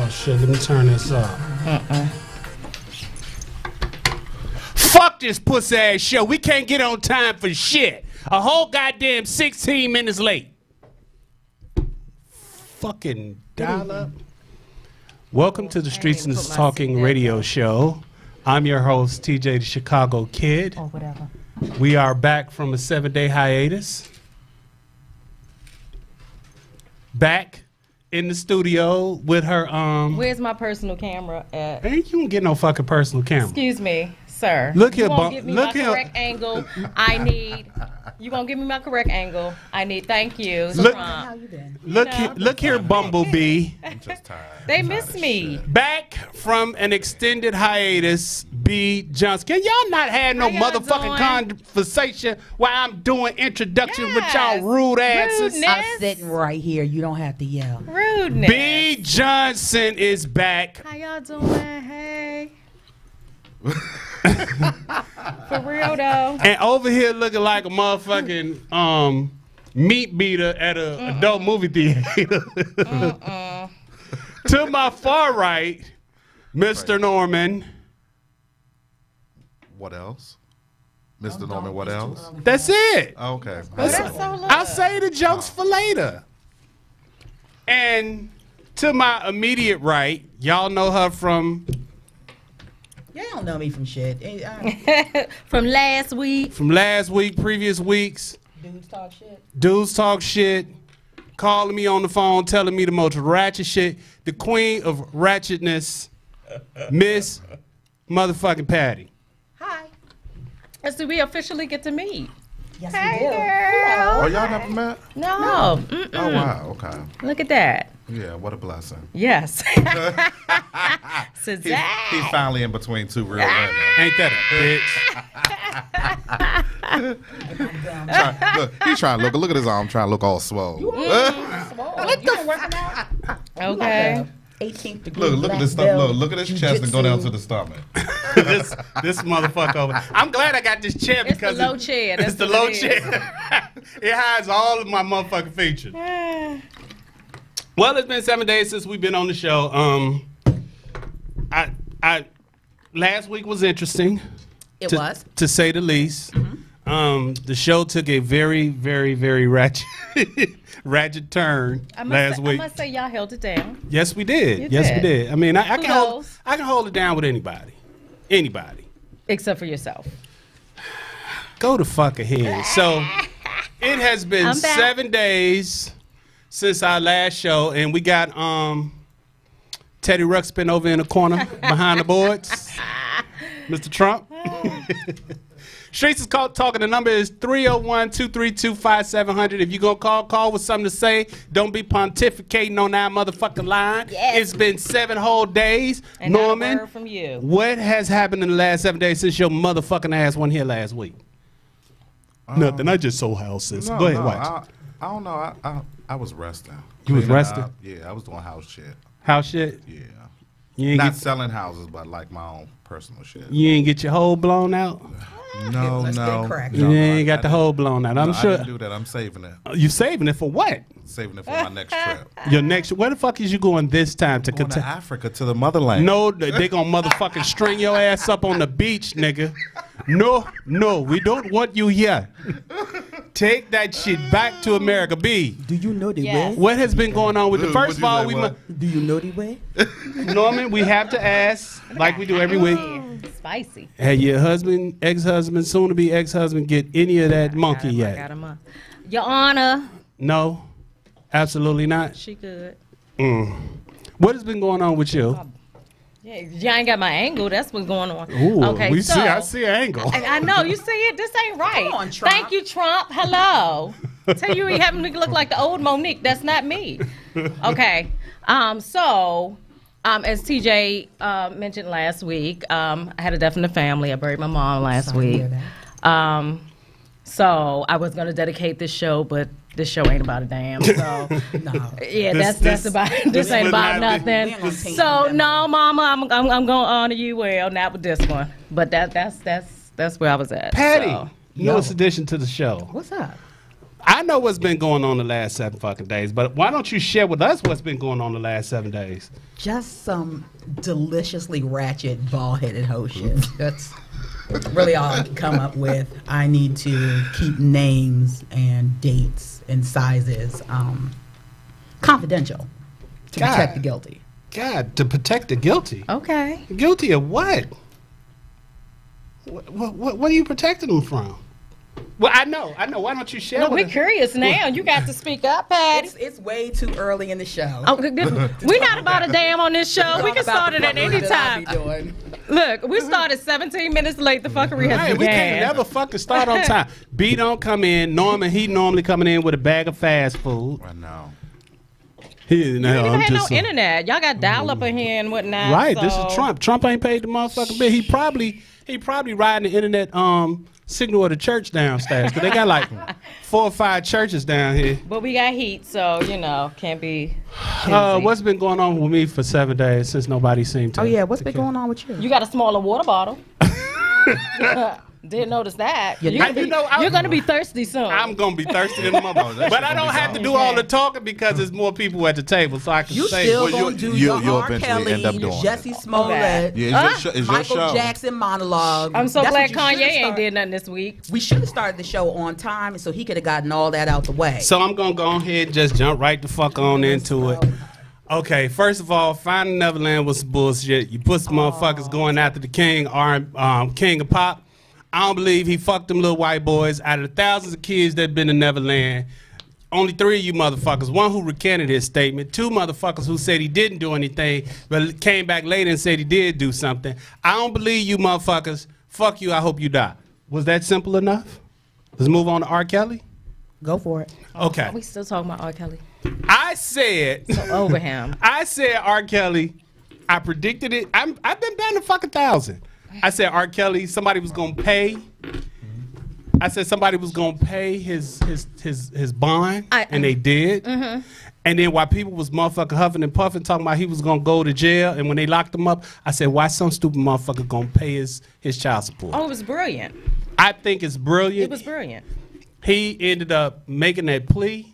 Oh shit, let me turn this up. Fuck this pussy ass show. We can't get on time for shit. A whole goddamn 16 minutes late. Fucking dial up. Welcome to the Streetz and Talking radio show. I'm your host, TJ the Chicago Kid. Or whatever. We are back from a 7-day hiatus. Back in the studio with her Where's my personal camera at? Ain't you gonna get no fucking personal camera. Excuse me, sir. Look here, you won't give me my correct angle. I need. You won't give me my correct angle. I need. Thank you. Look, how you been? Look here, Bumblebee. I'm just tired. They miss me. Back from an extended hiatus, B. Johnson. Can y'all not have no motherfucking conversation while I'm doing introductions with y'all rude asses? Rudeness. I'm sitting right here. You don't have to yell. Rudeness. B. Johnson is back. How y'all doing? Hey. For real though. And over here looking like a motherfucking meat beater at a adult movie theater. To my far right, Mr. Norman. What else? Mr. Norman, what else? That's it. Oh, okay. That's so low. I'll say the jokes for later. And to my immediate right, y'all know her from... Y'all don't know me from shit. From last week. From last week, previous weeks. Dudes talk shit. Dudes talk shit. Calling me on the phone, telling me the most ratchet shit. The queen of ratchetness, Miss motherfucking Patty. Hi. And so we officially get to meet. Yes, Hey, we do. girl. Oh, y'all never met? No. Oh, wow. Okay. Look at that. Yeah, what a blessing. Yes. He's finally in between two real women. Ain't that a bitch? Look, he's trying to look at his arm, trying to look all swole. What the fuck? Okay. 18th degree. Look at his stomach. Look at his chest and go down to the stomach. this motherfucker over. I'm glad I got this chair because It's the low chair. It's the low chair. It hides all of my motherfucking features. Well, it's been 7 days since we've been on the show. Last week was interesting. It was, to say the least. The show took a very, very, very ratchet turn last week. I must say y'all held it down. Yes, we did. We did. I mean, I can hold it down with anybody. Anybody. Except for yourself. Go the fuck ahead. So it has been 7 days since our last show, and we got Teddy Ruxpin over in the corner behind the boards. Mr. Trump. Streetz is talking. The number is 301-232-5700. If you're going to call with something to say. Don't be pontificating on that motherfucking line. Yes. It's been 7 whole days. And Norman, not a word from you. What has happened in the last 7 days since your motherfucking ass wasn't here last week? Nothing. I just sold houses. Go ahead, watch. I don't know. I was resting. You was resting? Yeah, I was doing house shit. House shit? Yeah. You ain't Not selling houses, but like my own personal shit. You ain't get your hole blown out? No. You ain't got the hole blown out. I'm sure. I didn't do that. I'm saving it. You saving it for what? Saving it for my next trip. Your next. Where the fuck is you going this time to Going to Africa, to the motherland. No, they gonna motherfucking string your ass up on the beach, nigga. No, we don't want you here. Take that shit back to America. B. Do you know the way? What has been going on with the first of all? Do you know the way? Norman, we have to ask, like we do every week. Spicy. Had your husband, ex-husband, soon-to-be ex-husband get any of that monkey yet? I got him up. Your Honor. No, absolutely not. She good. What has been going on with you? Yeah, you ain't got my angle. That's what's going on. Ooh, okay, I see an angle. I know. You see it? This ain't right. Come on, Trump. Thank you, Trump. Hello. Tell you having me look like the old Monique. That's not me. Okay. As TJ mentioned last week, I had a death in the family. I buried my mom last week. So I was going to dedicate this show, but this show ain't about a damn. So yeah, this ain't about nothing. So no, Mama, I'm going to honor you well, not with this one. But that's where I was at. Patty, so. newest addition to the show. What's up? I know what's been going on the last 7 fucking days, but why don't you share with us what's been going on the last 7 days? Just some deliciously ratchet, bald-headed hoe shit. That's really all I can come up with. I need to keep names and dates and sizes confidential to protect the guilty. God, to protect the guilty? Okay. Guilty of what? What are you protecting them from? Well, I know. Why don't you share with us? We're curious now. You got to speak up, Patty. It's way too early in the show. Oh, we're not about a damn on this show. We can start it at any time. Look, we started 17 minutes late. The fuckery has began. We can't never fucking start on time. B don't come in. He normally coming in with a bag of fast food. I know. You ain't even had no internet. Y'all got dial-up in here and whatnot. Right, so. This is Trump. Trump ain't paid the motherfucking bill. He probably riding the internet signal of the church downstairs, because they got like 4 or 5 churches down here. But we got heat, so can't be. What's been going on with me for 7 days since nobody seemed to? Oh yeah, what's been going on with you? You got a smaller water bottle. Didn't notice that. You're going to be thirsty soon. I'm going to be thirsty in the motherfucker. But I don't have to do all the talking because there's more people at the table, so I can say. You still going to do your R. Kelly, your Jesse Smollett, Michael Jackson monologue. I'm so glad Kanye ain't did nothing this week. We should have started the show on time, so he could have gotten all that out the way. So I'm going to go ahead and just jump right the fuck on into it. Okay, first of all, Finding Neverland was some bullshit. You pussy motherfuckers going after the king of pop. I don't believe he fucked them little white boys. Out of the thousands of kids that been to Neverland, only 3 of you motherfuckers, 1 who recanted his statement, 2 motherfuckers who said he didn't do anything, but came back later and said he did do something. I don't believe you motherfuckers. Fuck you, I hope you die. Was that simple enough? Let's move on to R. Kelly. Go for it. Okay. Are we still talking about R. Kelly? I said. So over him. I said R. Kelly. I predicted it. I've been down to fucking 1,000. I said R. Kelly, somebody was gonna pay. I said somebody was gonna pay his bond, and they did. Mm-hmm. And then while people was motherfucking huffing and puffing, talking about he was gonna go to jail, and when they locked him up, I said, why some stupid motherfucker gonna pay his child support? Oh, it was brilliant. I think it's brilliant. It was brilliant. He ended up making that plea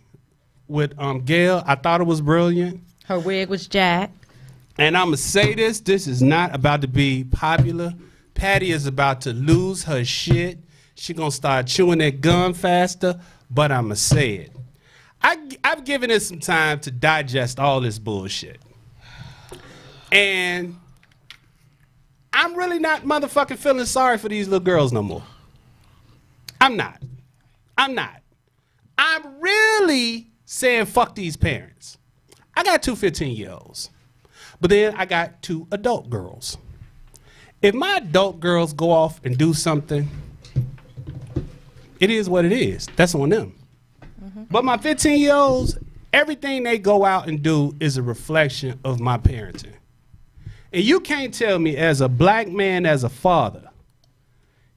with Gail. I thought it was brilliant. Her wig was jacked. And I'm gonna say this is not about to be popular. Patty is about to lose her shit. She gonna start chewing that gum faster, but I'ma say it. I've given it some time to digest all this bullshit. And I'm really not motherfucking feeling sorry for these little girls no more. I'm not. I'm really saying fuck these parents. I got 2 15-year-olds. But then I got 2 adult girls. If my adult girls go off and do something, it is what it is. That's on them. Mm-hmm. But my 15-year-olds, everything they go out and do is a reflection of my parenting. And you can't tell me as a black man, as a father,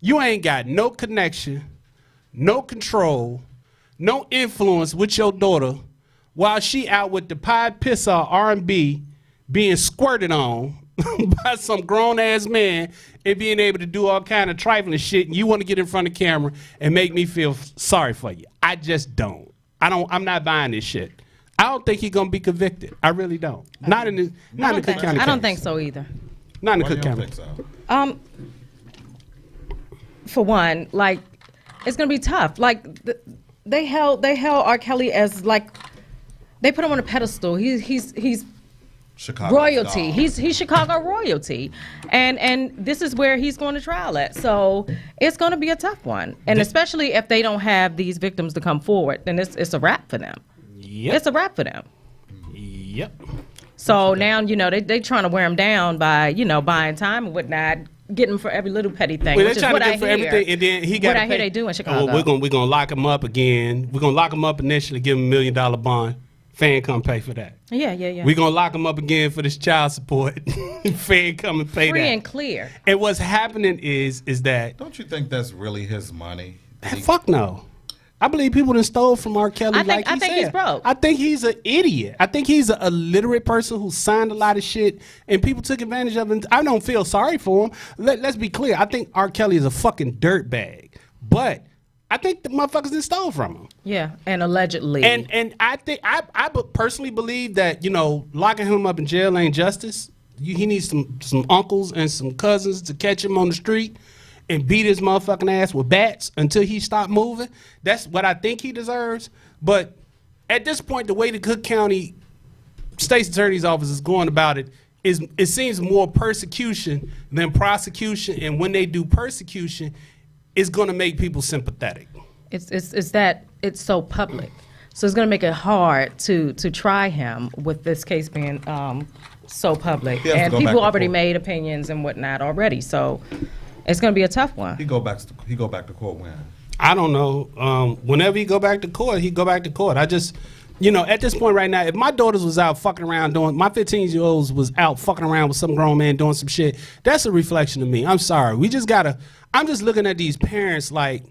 you ain't got no connection, no control, no influence with your daughter while she out with the Pied Pisser R&B being squirted on by some grown-ass man and being able to do all kind of trifling shit, and you want to get in front of the camera and make me feel sorry for you. I just don't. I'm not buying this shit. I don't think he's going to be convicted. I really don't. Not in the Cook County case. I don't think so either. Not in the Cook County. So? For one, like, it's going to be tough. Like, they held R. Kelly as, like, they put him on a pedestal. He's Chicago royalty. He's Chicago royalty, and this is where he's going to trial at. So it's going to be a tough one, and especially if they don't have these victims to come forward, then it's a wrap for them. Yep. It's a wrap for them. Yep. So now they trying to wear him down by buying time and whatnot, getting for every little petty thing. Well, which they're is what trying I to get for hear. everything, and then he got. What I hear they do in Chicago. Well, we're gonna lock him up again. We're gonna lock him up initially, give him $1 million bond. Fan come pay for that. Yeah. We're going to lock him up again for this child support. Fan come and pay that. Free and clear. And what's happening is that... Don't you think that's really his money? Fuck no. I believe people done stole from R. Kelly I think he's broke. I think he's an idiot. I think he's an illiterate person who signed a lot of shit and people took advantage of him. I don't feel sorry for him. Let's be clear. I think R. Kelly is a fucking dirtbag. But I think the motherfuckers done stole from him. Yeah, and allegedly. And I think I personally believe that, you know, locking him up in jail ain't justice. He needs some uncles and some cousins to catch him on the street and beat his motherfucking ass with bats until he stop moving. That's what I think he deserves. But at this point, the way the Cook County State's Attorney's Office is going about it is, it seems more persecution than prosecution. And when they do persecution, it's going to make people sympathetic. It's that it's so public, so it's going to make it hard to try him with this case being so public, and people already made opinions and whatnot already. So it's going to be a tough one. He go back to court when? I don't know. Whenever he go back to court, he go back to court. I just, you know, at this point right now, if my daughters was out fucking around doing, my 15-year-olds was out fucking around with some grown man doing some shit, that's a reflection of me. I'm sorry. We just gotta, I'm just looking at these parents like,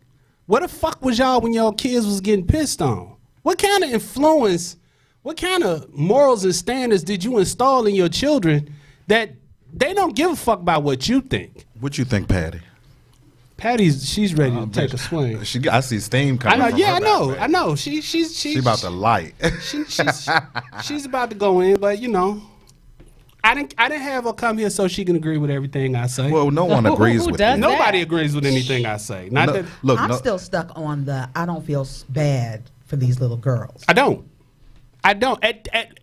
what the fuck was y'all when y'all kids was getting pissed on? What kind of influence, what kind of morals and standards did you install in your children that they don't give a fuck about what you think? What you think, Patty? She's ready to take a swing. I see steam coming. I know, from yeah, her I know. She about to light. She's about to go in, but you know, I didn't have her come here so she can agree with everything I say. Well, no one agrees with you. Nobody agrees with anything I say. I'm still stuck on the I don't feel bad for these little girls. I don't.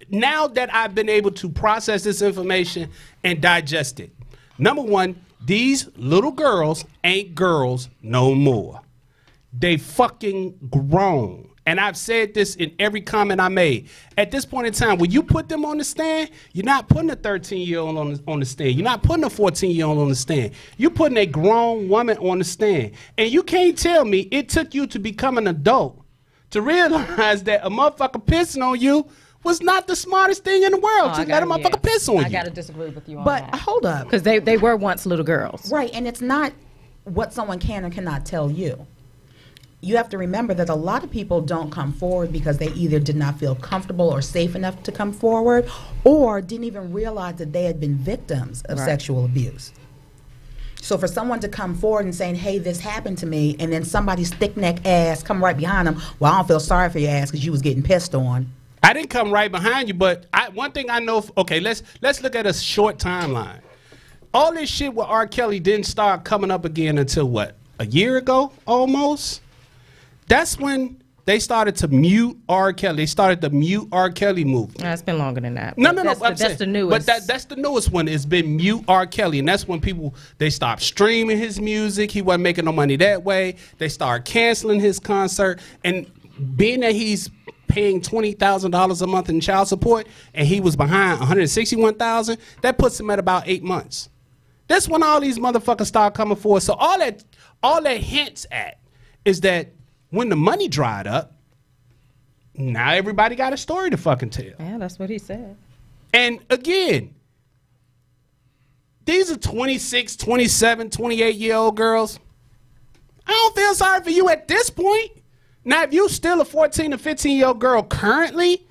Now that I've been able to process this information and digest it, number one, these little girls ain't girls no more. They fucking grown. And I've said this in every comment I made. At this point in time, when you put them on the stand, you're not putting a 13-year-old on the stand. You're not putting a 14-year-old on the stand. You're putting a grown woman on the stand. And you can't tell me it took you to become an adult to realize that a motherfucker pissing on you was not the smartest thing in the world to let a motherfucker piss on you. I gotta disagree with you on that. that. But hold up. Because they were once little girls. Right, and it's not what someone can or cannot tell you. You have to remember that a lot of people don't come forward because they either did not feel comfortable or safe enough to come forward, or didn't even realize that they had been victims of sexual abuse. So for someone to come forward and saying, hey, this happened to me, and then somebody's thick-neck ass come right behind them, well, I don't feel sorry for your ass because you was getting pissed on. I didn't come right behind you, but one thing I know, okay, let's look at a short timeline. All this shit with R. Kelly didn't start coming up again until what, a year ago almost? That's when they started to mute R. Kelly. They started the mute R. Kelly movement. No, it's been longer than that. No. That's the newest. But that's the newest one. It's been mute R. Kelly, and that's when they stopped streaming his music. He wasn't making no money that way. They started canceling his concert, and being that he's paying $20,000 a month in child support, and he was behind $161,000, that puts him at about 8 months. That's when all these motherfuckers start coming forward. So all that hints at is that when the money dried up, now everybody got a story to fucking tell. Yeah, that's what he said. And again, these are 26, 27, 28-year-old girls. I don't feel sorry for you at this point. Now, if you still a 14 or 15-year-old girl currently,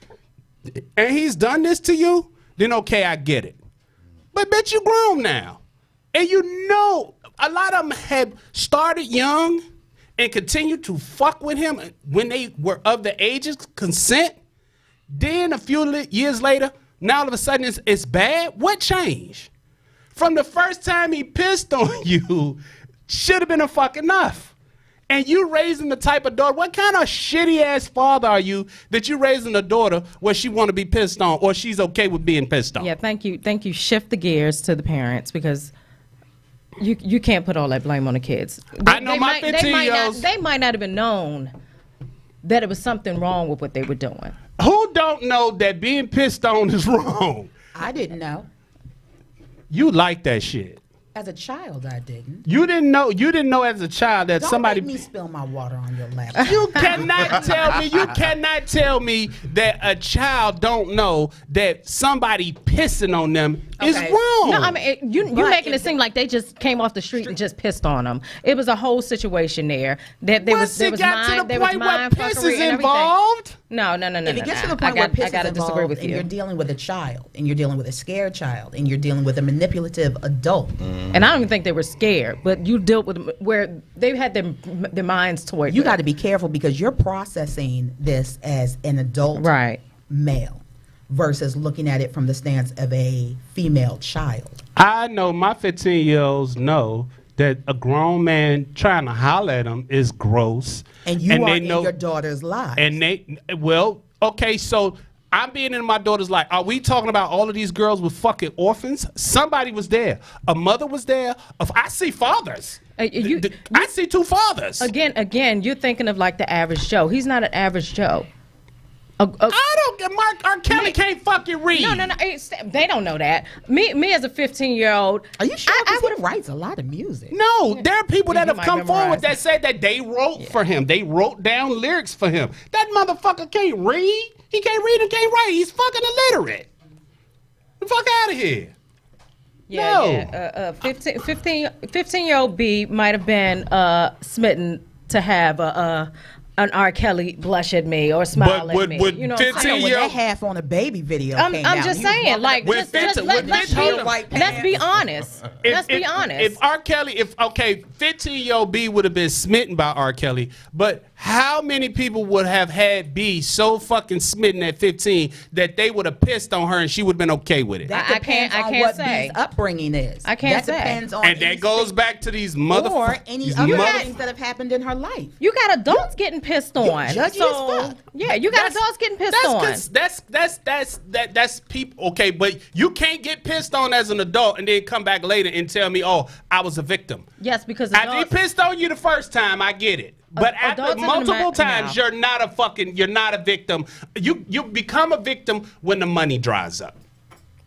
and he's done this to you, then okay, I get it. But bitch, you grown now. And you know, a lot of them have started young and continued to fuck with him when they were of the age of consent. Then a few years later, now all of a sudden it's bad. What changed? From the first time he pissed on you, should have been a fuck enough. And you raising the type of daughter, what kind of shitty ass father are you that you raising a daughter where she want to be pissed on or she's okay with being pissed on? Yeah, thank you. Shift the gears to the parents, because you can't put all that blame on the kids. I know my 15-year-olds. They might not have been known that it was something wrong with what they were doing. Who don't know that being pissed on is wrong? I didn't know. You like that shit. As a child, I didn't. You didn't know as a child that somebody. Don't make me spill my water on your lap. You cannot tell me that a child don't know that somebody pissing on them It's wrong. No, I mean, you're making it seem like they just came off the street and just pissed on them. It was a whole situation there. That there was mind fuckery and involved. No. If it gets to the point where piss is involved, and you're dealing with a child, and you're dealing with a scared child, and you're dealing with a manipulative adult, and I don't even think they were scared, but you dealt with where they had their minds towards. You got to be careful because you're processing this as an adult male versus looking at it from the stance of a female child. I know my 15-year-olds know that a grown man trying to holler at them is gross. And you are in your daughter's life. And okay, so I'm being in my daughter's life. Are we talking about all of these girls with fucking orphans? Somebody was there. A mother was there. I see fathers. I see two fathers. Again, you're thinking of like the average Joe. He's not an average Joe. I don't get Mark R. Kelly can't fucking read. No. They don't know that. Me as a 15-year-old. Are you sure? He writes a lot of music. No, there are people that have come forward that said that they wrote for him. They wrote down lyrics for him. That motherfucker can't read. He can't read and can't write. He's fucking illiterate. The fuck out of here. Yeah. 15-year-old B might have been smitten to have an R. Kelly blush at me or smile at me. You know, 15-year-old half on a baby video. I'm just saying, like, let's be honest. Let's be honest. If R. Kelly, 15-year-old B would have been smitten by R. Kelly, but how many people would have had B so fucking smitten at 15 that they would have pissed on her and she would have been okay with it? That depends on what B's upbringing is. I can't say. Depends on and that goes back to these motherfuckers. Or any other things that have happened in her life. You got adults getting pissed on. Yeah, you got adults getting pissed on. That's people. Okay, but you can't get pissed on as an adult and then come back later and tell me, oh, I was a victim. Yes, because I did pissed on you the first time. I get it. But after multiple times, you're not a victim. You become a victim when the money dries up.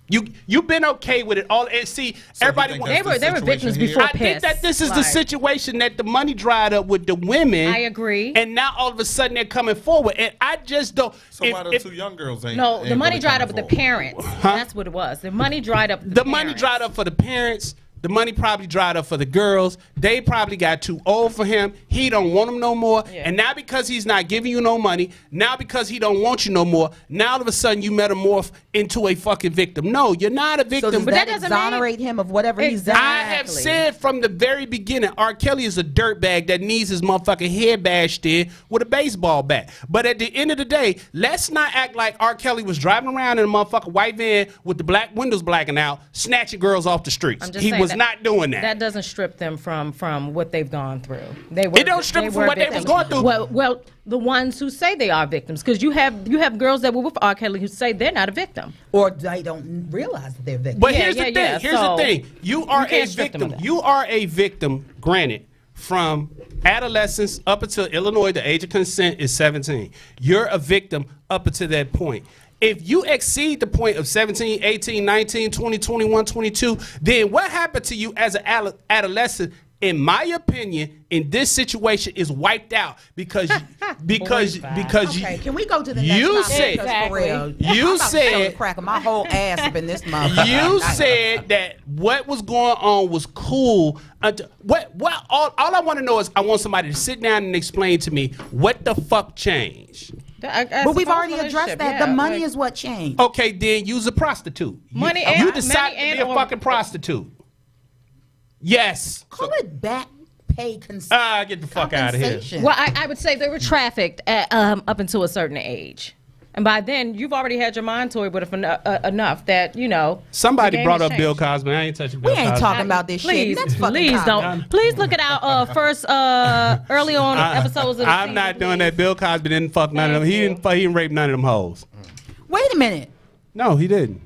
You've been okay with it all. And see, everybody they were victims before. I think that this is the situation that the money dried up with the women. I agree. And now all of a sudden they're coming forward, and I just don't. So why the two young girls ain't? No, the money dried up with the parents. That's what it was. The money dried up. The money dried up for the parents. The money probably dried up for the girls. They probably got too old for him. He don't want them no more. Yeah. And now because he's not giving you no money, now because he don't want you no more, now all of a sudden you metamorph into a fucking victim. No, you're not a victim. So but that doesn't exonerate him of whatever he's done. I have said from the very beginning, R. Kelly is a dirtbag that needs his motherfucking head bashed in with a baseball bat. But at the end of the day, let's not act like R. Kelly was driving around in a motherfucking white van with the black windows blacking out, snatching girls off the streets. He was not doing that. That doesn't strip them from what they've gone through. It don't strip them from what they was going through. Well, the ones who say they are victims, because you have girls that were with R. Kelly who say they're not a victim, or they don't realize that they're victims. But here's the thing. Here's the thing. You are a victim. You are a victim. Granted, from adolescence up until Illinois, the age of consent is 17. You're a victim up until that point. If you exceed the point of 17, 18, 19, 20, 21, 22, then what happened to you as an adolescent, in my opinion, in this situation is wiped out because okay, can we go to the next you said you said crack my whole ass up in this motherfucker. You said that what was going on was cool. All I want to know is I want somebody to sit down and explain to me what the fuck changed. But we've already addressed that. The money is what changed. Okay, then use a prostitute. You decided to be a fucking prostitute. Yes. Call it back pay get the fuck out of here. Well, I would say they were trafficked up until a certain age. And by then, you've already had your mind toyed with enough that, you know. Somebody brought up Bill Cosby. I ain't touching Bill Cosby. We ain't talking about this shit. Please don't. Please look at our first early on episodes of the I'm not doing that. Bill Cosby didn't fuck none of them. He didn't rape none of them hoes. Wait a minute. No, he didn't.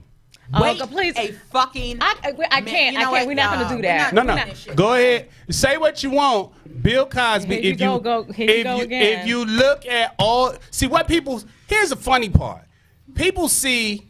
Wait a fucking I can't. We're not going to do that. No. Go ahead. Say what you want. Bill Cosby, if you look at all, see what people, here's the funny part. People see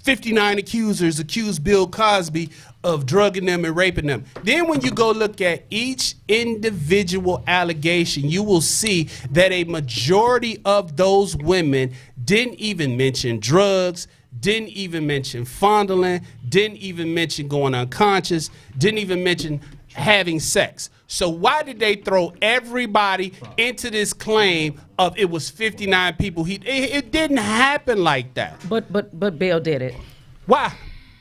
59 accusers accuse Bill Cosby of drugging them and raping them. Then when you go look at each individual allegation, you will see that a majority of those women didn't even mention drugs, didn't even mention fondling, didn't even mention going unconscious, didn't even mention having sex. So why did they throw everybody into this claim of it was 59 people? It didn't happen like that. But Bill did it. Why?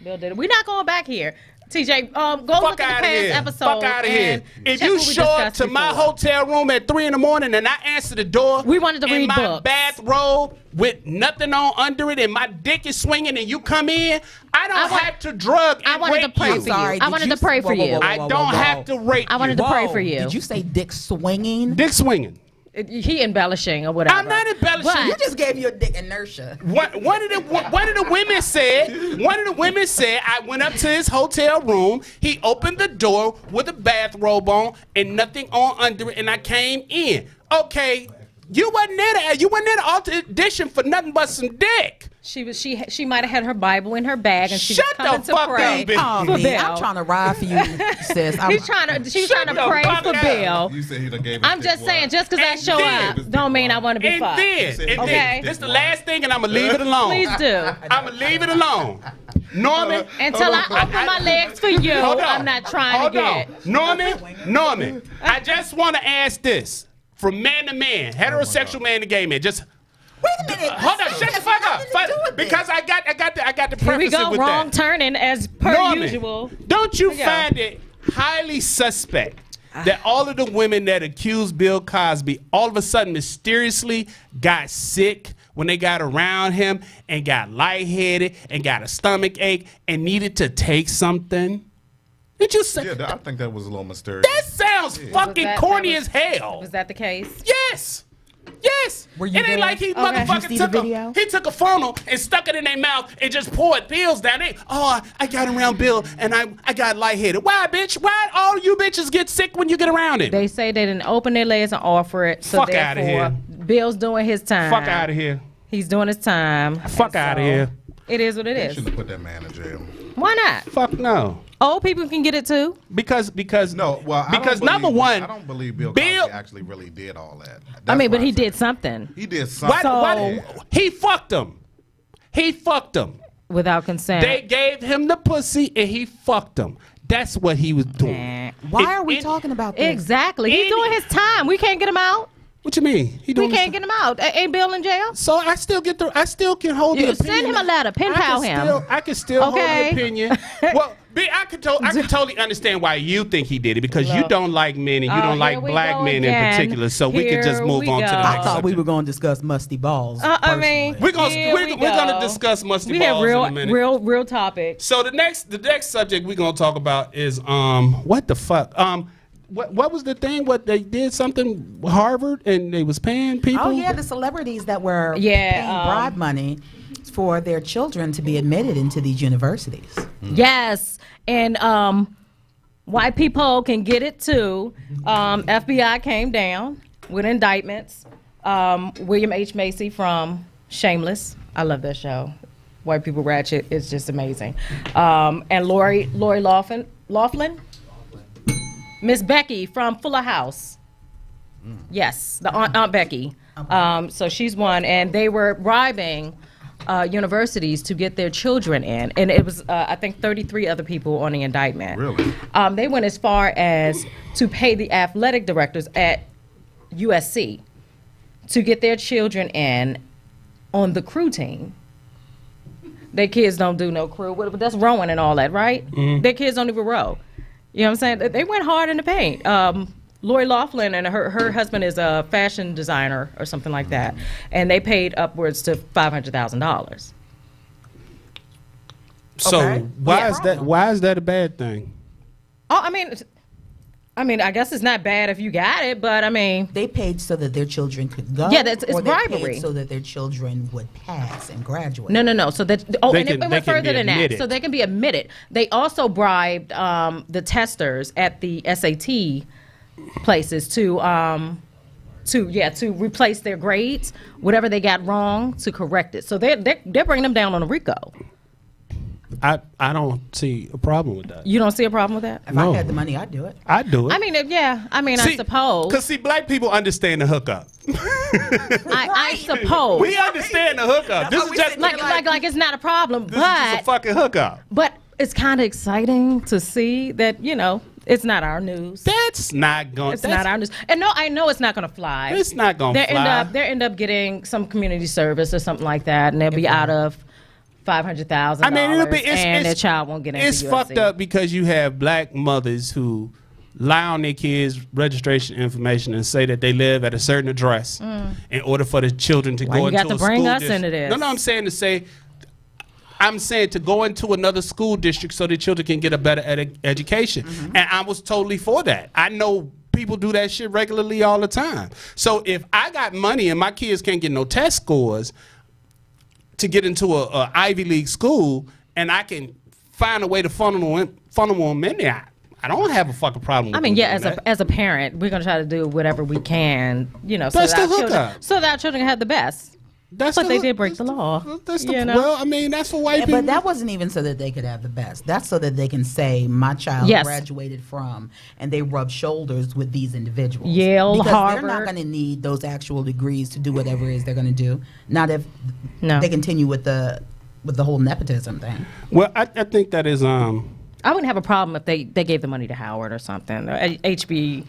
Bill did it. We're not going back here. TJ, go look at the past episode. Fuck out of here. If you show up to my hotel room at 3 in the morning and I answer the door, we wanted to read in my books. bathrobe with nothing on under it and my dick is swinging and you come in, I don't have to drug and I wanted to pray you. for you. I wanted to pray for you. I don't have to rape you. I wanted to pray for you. Did you say dick swinging? Dick swinging. He embellishing or whatever. I'm not embellishing. You just gave your dick inertia. One of the women said, I went up to his hotel room. He opened the door with a bathrobe on and nothing on under it, and I came in. Okay, you wasn't there to audition for nothing but some dick. She might have had her Bible in her bag and she Shut was coming the to fuck pray up, bitch. for Bill. I'm trying to ride for you, sis. She's trying to pray for Bill. You said he done gave I'm just saying, just because I show up, don't mean I want to be fucked. Okay, this is the last thing, and I'm gonna leave it alone. Please do. I'm gonna leave it alone. Norman, until I open my legs for you, I'm not trying to get. Norman, I just want to ask this from man to man, heterosexual man to gay man. Just wait a minute. Hold on, shut the fuck up. Because I got the preface. Here we go, with wrong that. turning as per Norman, usual. Don't you find it highly suspect that all of the women that accused Bill Cosby all of a sudden mysteriously got sick when they got around him and got lightheaded and got a stomach ache and needed to take something? Did you say? Yeah, I think that was a little mysterious. That sounds fucking corny as hell. Was that the case? Yes. Yes. Were you it ain't like he motherfucking took a funnel and stuck it in their mouth and just poured pills down there. Oh, I got around Bill and I got lightheaded. Why, bitch? Why all you bitches get sick when you get around him? They say they didn't open their legs and offer it. So fuck out of here. Bill's doing his time. Fuck out of here. He's doing his time. Fuck out of here. It is what it is. They shouldn't have put that man in jail. Why not? Fuck no. Old people can get it too. Because number one, I don't believe Bill Cosby actually really did all that. But he did something. He did something. He fucked him. He fucked him without consent. They gave him the pussy and he fucked him. That's what he was doing. Why are we talking about this? Exactly. He's doing his time. We can't get him out. What you mean? We can't get him out. Ain't Bill in jail? So I still can hold the opinion. Send him a letter. Pen pal him. I can still hold the opinion. Well, I can totally understand why you think he did it because you don't like men and you don't like black men in particular. So we can just move on to the next I thought we were going to discuss musty balls. I mean, we're gonna discuss musty balls in a minute. Real topic. So the next subject we're gonna talk about is what the fuck What was the thing? What they did something Harvard and they was paying people? Oh yeah, the celebrities that were paying bribe money for their children to be admitted into these universities. Yes, and white people can get it too. FBI came down with indictments. William H. Macy from Shameless. I love that show. White People Ratchet. It's just amazing. And Lori Loughlin. Miss Becky from Fuller House. Yes, the Aunt Becky. So she's one, and they were bribing universities to get their children in, and it was I think 33 other people on the indictment. Really? They went as far as to pay the athletic directors at USC to get their children in on the crew team. Their kids don't do no crew. That's rowing and all that, right? Mm-hmm. Their kids don't even row. You know what I'm saying? They went hard in the paint. Lori Loughlin and her husband is a fashion designer or something like that, and they paid upwards to $500,000. So why is that a bad thing? Oh, I mean, I guess it's not bad if you got it, but I mean, they paid so that their children could go. Yeah, it's bribery. They paid so that their children would pass and graduate. No. So that and it went further than that. So they can be admitted. They also bribed the testers at the SAT places to replace their grades, whatever they got wrong, to correct it. So they're bringing them down on a RICO. I don't see a problem with that. You don't see a problem with that? If I had the money, I'd do it. I'd do it. I mean, I suppose. Because see, black people understand the hookup. I suppose. We understand the hookup. This is just like it's not a problem, this is just a fucking hookup. But it's kind of exciting to see that, it's not our news. That's not going. It's not our news. And no, I know it's not going to fly. It's not going to fly. They end up getting some community service or something like that, and they'll be out of $500,000. I mean, it'll be and their child won't get into It's USC. fucked up because you have black mothers who lie on their kids' registration information and say that they live at a certain address in order for the children to go into a school. You got to bring us into this. No, I'm saying to go into another school district so the children can get a better education. And I was totally for that. I know people do that shit regularly all the time. So if I got money and my kids can't get no test scores to get into a Ivy League school, and I can find a way to funnel them in there, I don't have a fucking problem with as a parent, we're gonna try to do whatever we can, so that our children have the best. But they did break the law. Well, I mean, that's for white people. But that wasn't even so that they could have the best. That's so that they can say, my child graduated from, and they rub shoulders with these individuals. Yale, because Harvard. They're not going to need those actual degrees to do whatever it is they're going to do. Not if they continue with the whole nepotism thing. Well, I think that is... I wouldn't have a problem if they gave the money to Howard or something, or HBCU,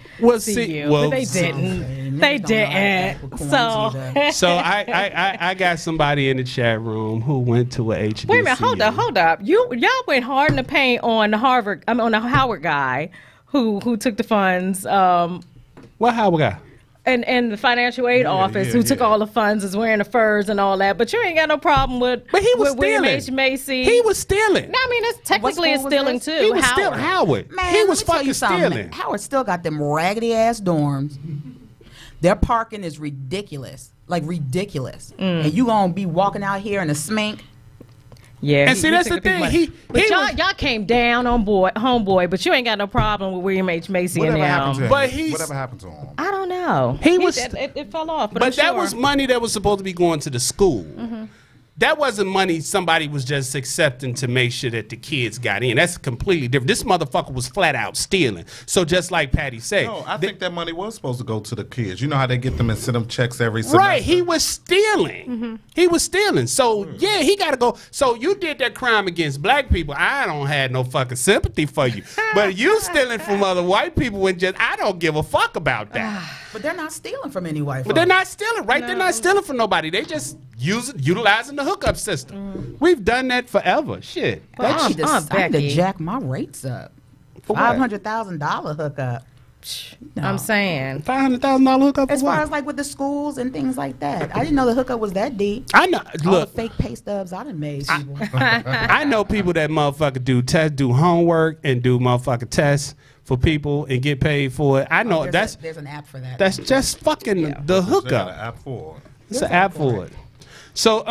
but they didn't. They didn't. So I got somebody in the chat room who went to a HBCU. Wait a minute, hold up. Y'all went hard in the paint on the Howard guy who took the funds. What Howard guy? And the financial aid office who took all the funds is wearing the furs and all that, but you ain't got no problem with. But he was stealing. William H. Macy. He was stealing. No, I mean it's technically stealing too. He was stealing. Howard. Man, he was fucking stealing. Howard still got them raggedy ass dorms. Their parking is ridiculous, and you gonna be walking out here in a smink. Yeah, and see that's the thing. Y'all came down on homeboy, but you ain't got no problem with William H. Macy and them. Whatever happened to him? I don't know. It fell off. But that was money that was supposed to be going to the school. That wasn't money somebody was just accepting to make sure that the kids got in. That's completely different. This motherfucker was flat out stealing. So just like Patty said. No, I think that money was supposed to go to the kids. You know how they get them and send them checks every semester? Right, he was stealing. He was stealing. So, yeah, he got to go. So you did that crime against black people. I don't have no fucking sympathy for you. But you stealing from other white people and I don't give a fuck about that. But they're not stealing from any white folks. But they're not stealing, right? No. They're not stealing from nobody. They just utilizing the hookup system. We've done that forever. Shit. I need to jack my rates up. $500,000 hookup. No. I'm saying $500,000 hookup. As far as like with the schools and things like that, I didn't know the hookup was that deep. I know. All the fake pay stubs I done made. People. I know people that motherfucker do homework and do motherfucking tests for people and get paid for it. I know there's an app for that. That's just fucking the hookup. There's an app for it. It's an app for it. So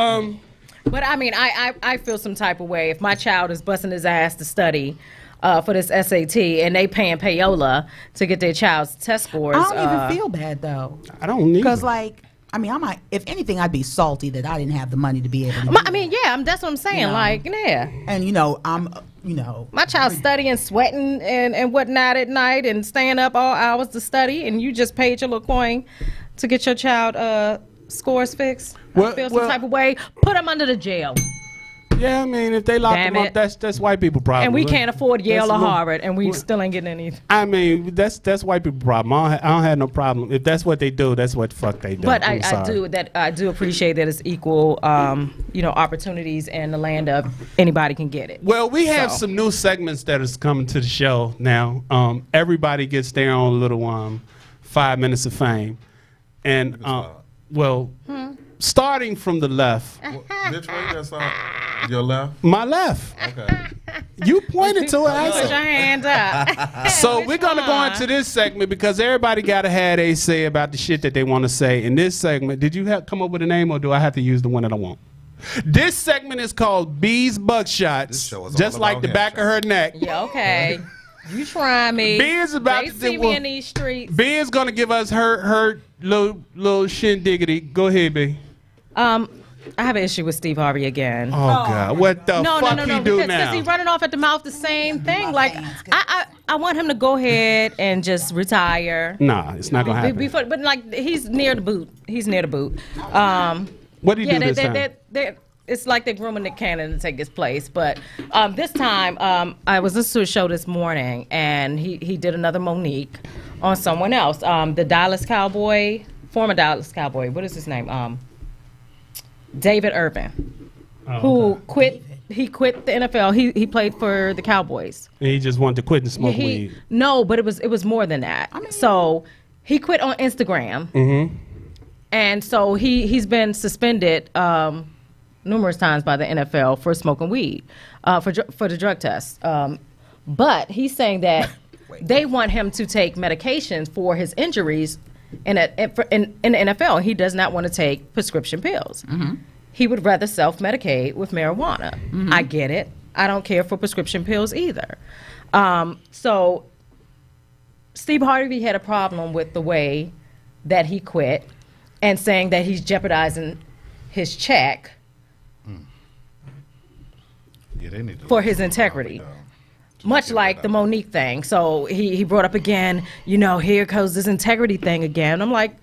but I mean I feel some type of way if my child is busting his ass to study for this SAT and they paying payola to get their child's test scores. I don't even feel bad though. I don't need because I might, if anything, I'd be salty that I didn't have the money to be able to. That's what I'm saying. And my child's studying, sweating, and whatnot at night, and staying up all hours to study, and you just paid your little coin to get your child scores fixed. I feel some type of way. Put them under the jail. Yeah, I mean, if they lock them up, that's white people problem. And we can't afford Yale or Harvard, and we still ain't getting any. I mean, that's white people problem. I don't have no problem. If that's what they do, that's what the fuck they do. But I do appreciate that it's equal, opportunities in the land of anybody can get it. Well, we have some new segments that is coming to the show now. Everybody gets their own little 5 minutes of fame, and starting from the left. Which way? That's your left? My left. Okay. You pointed to it. Put your hands up. So we're going to go into this segment because everybody got to have a say about the shit that they want to say. In this segment, did you come up with a name or do I have to use the one that I want? This segment is called B's Buckshots, just like the back of her neck. Yeah, okay. You try me. B is about to see me in these streets. B is going to give us her little shindiggity. Go ahead, B. I have an issue with Steve Harvey again. Oh God, what the fuck he do now? Because he's running off at the mouth the same thing. Like I want him to go ahead and just retire. Nah, it's not gonna happen. But like he's near the boot. He's near the boot. What did he do this time? It's like they're grooming Nick Cannon to take his place. But this time, I was listening to a show this morning, and he did another Monique on someone else. The Dallas Cowboy, former Dallas Cowboy. What is his name? David Irvin, who quit. He quit the NFL. He played for the Cowboys. And he just wanted to quit and smoke weed. No, but it was more than that. So he quit on Instagram. Mm-hmm. And so he's been suspended numerous times by the NFL for smoking weed, for the drug test. But he's saying that they want him to take medications for his injuries in the NFL. He does not want to take prescription pills. Mm-hmm. He would rather self-medicate with marijuana. Mm-hmm. I get it. I don't care for prescription pills either. So Steve Harvey had a problem with the way that he quit and saying that he's jeopardizing his check for his integrity. Much like the Monique thing. So he brought up again, here goes this integrity thing again. I'm like,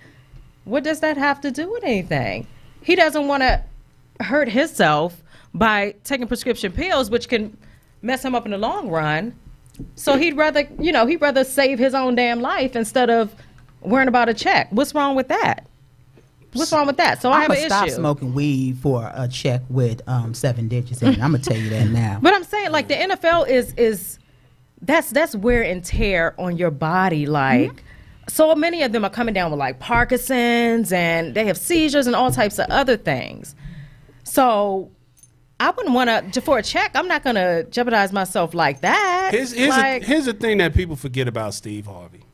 what does that have to do with anything? He doesn't want to hurt himself by taking prescription pills, which can mess him up in the long run. So he'd rather save his own damn life instead of worrying about a check. What's wrong with that? What's wrong with that? So I have an issue. I'm gonna stop smoking weed for a check with 7 digits in it. I'm gonna tell you that now. But I'm saying, like, the NFL is that's wear and tear on your body. Like, so many of them are coming down with like Parkinson's, and they have seizures and all types of other things. So I wouldn't want to, for a check, I'm not gonna jeopardize myself like that. Here's the thing that people forget about Steve Harvey.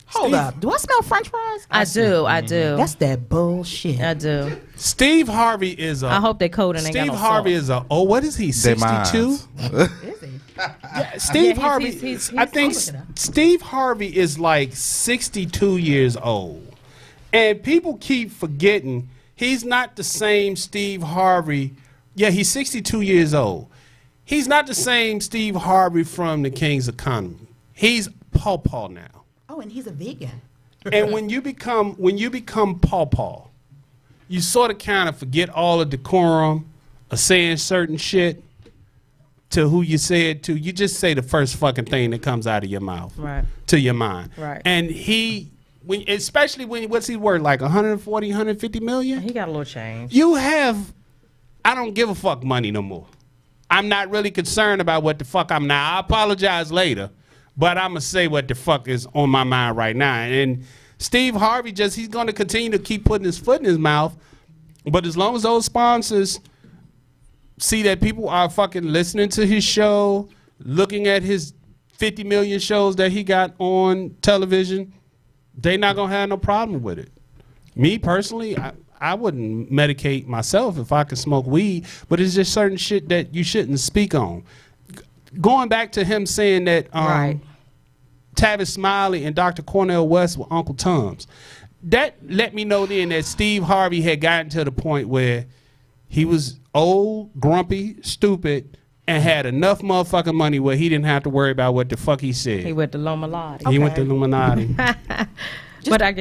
Hold up. Do I smell French fries? I do. That's that bullshit. I do. Steve Harvey is I hope they code and they got no Harvey salt. is what is he, 62? Is he? Yeah, Steve Harvey, I think Steve Harvey is like 62 years old. And people keep forgetting he's not the same Steve Harvey. Yeah, he's 62 years old. He's not the same Steve Harvey from the King's Economy. He's Paw now. Oh, and he's a vegan. And when you become Paw, you sort of kind of forget all the decorum of saying certain shit to who you say it to. You just say the first fucking thing that comes out of your mouth, right, to your mind. Right. And especially when, what's he worth, like 140, 150 million? He got a little change. I don't give a fuck money no more. I'm not really concerned about what the fuck I'm now. I apologize later. But I'm going to say what the fuck is on my mind right now. And Steve Harvey he's going to continue to keep putting his foot in his mouth. But as long as those sponsors see that people are fucking listening to his show, looking at his 50 million shows that he got on television, they not going to have no problem with it. Me personally, I wouldn't medicate myself if I could smoke weed. But it's just certain shit that you shouldn't speak on. Going back to him saying that Tavis Smiley and Dr. Cornel West were Uncle Toms, that let me know then that Steve Harvey had gotten to the point where he was old, grumpy, stupid, and had enough motherfucking money where he didn't have to worry about what the fuck he said. He went to Illuminati. He went to Illuminati. But I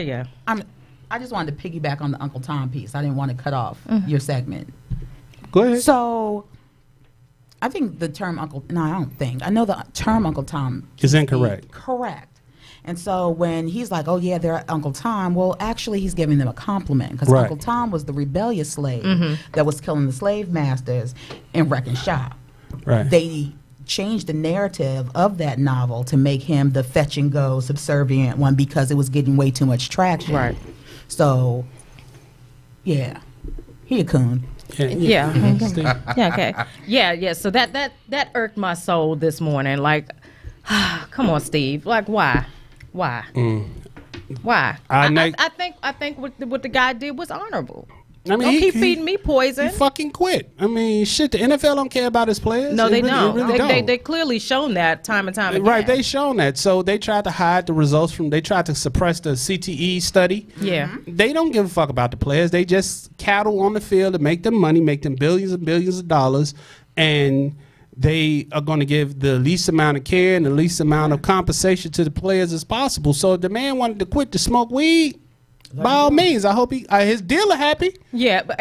just wanted to piggyback on the Uncle Tom piece. I didn't want to cut off your segment. Go ahead. So I think the term I know the term Uncle Tom is incorrect. Correct. And so when he's like, oh, yeah, they're Uncle Tom, well, actually, he's giving them a compliment because Uncle Tom was the rebellious slave that was killing the slave masters and wrecking shop. Right. They changed the narrative of that novel to make him the fetch and go subservient one because it was getting way too much traction. Right. So, yeah, he a coon. Yeah. Okay. Yeah. So that irked my soul this morning. Like, come on, Steve. Like, why? Why? I think what the guy did was honorable. I mean, don't keep feeding me poison. He fucking quit. I mean, shit, the NFL don't care about his players. No, they don't. Really They clearly shown that time and time again. Right, they shown that. So they tried to hide the results they tried to suppress the CTE study. Yeah. They don't give a fuck about the players. They just cattle on the field to make them money, make them billions and billions of dollars, and they are going to give the least amount of care and the least amount of compensation to the players as possible. So if the man wanted to quit to smoke weed, by all means, I hope his dealer happy. Yeah, but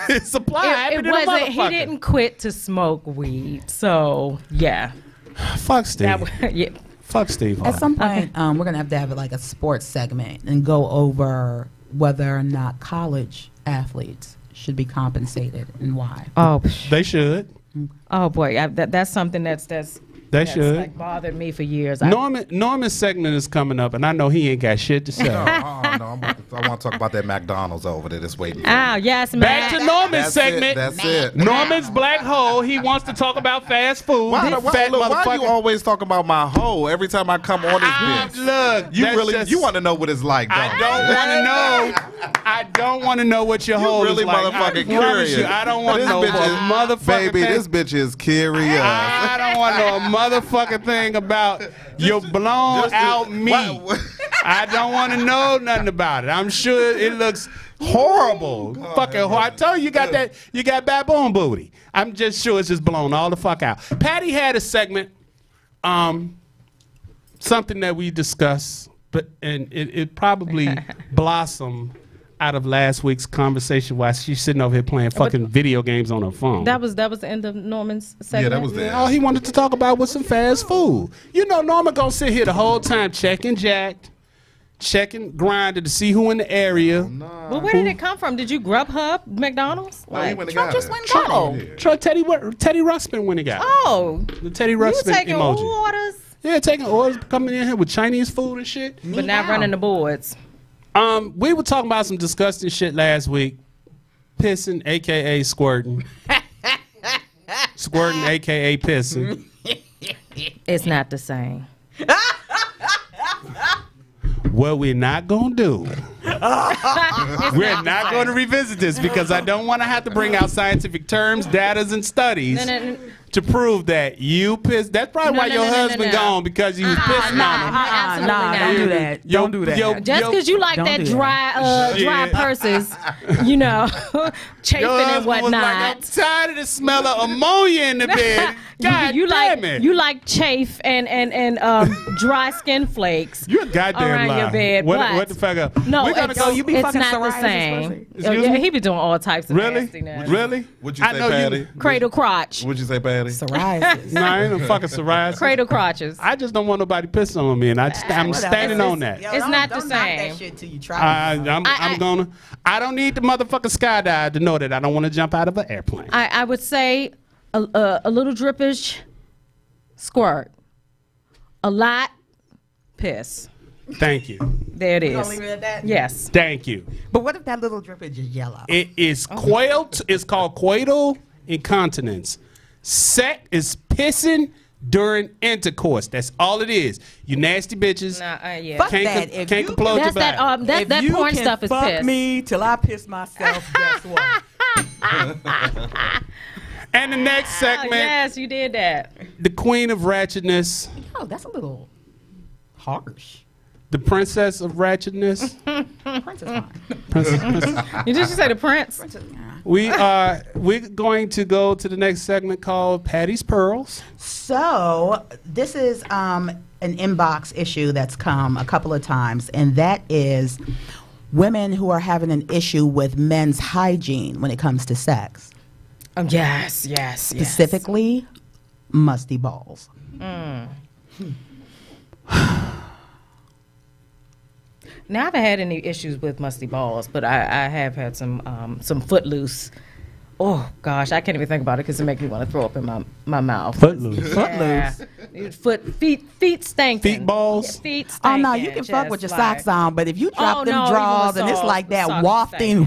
his supply happy. It wasn't. He didn't quit to smoke weed. So yeah. Fuck Steve. Yeah. Fuck Steve. At some point, we're gonna have to have like a sports segment and go over whether or not college athletes should be compensated and why. Oh, they should. Oh boy, that's something that's should like bothered me for years. Norman's segment is coming up, and I know he ain't got shit to say. No, I want to talk about that McDonald's over there that's waiting. Oh yes, man. Back to Norman's segment. That's it. Norman's black hole. He wants to talk about fast food. Why you always talk about my hole every time I come on this bitch? Look, you want to know what it's like? I don't want to know. I don't want to know what your hole really is like. Motherfucking curious. I don't want to know what motherfucking baby, thing. this bitch is curious. I don't want to know a motherfucking thing about your blown out meat. I don't want to know nothing about it. I'm sure it looks horrible. Fucking horrible. I told you you got baboon booty. I'm just sure it's just blown all the fuck out. Patty had a segment, something that we discussed, and it probably blossomed out of last week's conversation while she's sitting over here playing fucking video games on her phone. That was the end of Norman's segment. Yeah, that was the end. All he wanted to talk about was some fast food. You know, Norman gonna sit here the whole time checking Jacked, checking Grindr to see who in the area. But where did it come from? Did you Grubhub McDonald's? Trump just went and got it. Teddy Ruxpin when he got it. Oh, the Teddy Ruxpin you taking emoji. orders? Yeah, taking orders, coming in here with Chinese food and shit. But not running the boards. We were talking about some disgusting shit last week. Pissing, aka squirting. Squirting, aka pissing. It's not the same. What we're not gonna do, we're not gonna revisit this because I don't want to have to bring out scientific terms, datas, and studies to prove that you pissed. That's probably why your husband gone, because you was pissing on him. Don't do that. Don't do that. Just because you like that dry purses, you know, chafing and whatnot. Like, I'm tired of the smell of ammonia in the bed. God damn it. You like chafe and dry skin flakes. You're a goddamn around lie. your bed. What the fuck up? No, it's not the same. Yeah, he be doing all types of nastiness. Really? What'd you say, Patty? Cradle crotch. What'd you say, Patty? Psoriasis. No, I ain't no fucking psoriasis. Cradle crotches. I just don't want nobody pissing on me, and I'm standing on that. It's not the same. same. That shit till you try it. I don't need the motherfucking skydive to know that I don't want to jump out of an airplane. I would say a little drippage, squirt. A lot, piss. Thank you. There it is. You gonna leave it at that? Yes. Thank you. But what if that little drippage is yellow? It is it's called coital incontinence. Sex is pissing during intercourse. That's all it is. You nasty bitches. Yeah. Fuck can't that. can't complode your back. That porn stuff is fuck piss. me till I piss myself, guess what? And the next segment. Yes, you did that. The queen of ratchetness. Oh, that's a little harsh. The princess of ratchetness. Princess fine. Princess. You just say the prince? We're going to go to the next segment called Patty's Pearls. So this is an inbox issue that's come a couple of times, and that is women who are having an issue with men's hygiene when it comes to sex. Yes. Specifically, musty balls. Now, I haven't had any issues with musty balls, but I have had some footloose. Oh gosh, I can't even think about it because it makes me want to throw up in my mouth. Footloose. Yeah. Feet stinking. Feet balls. Yeah, feet stinking. Oh no, you can fuck with your socks on, but if you drop them drawers and it's like that wafting,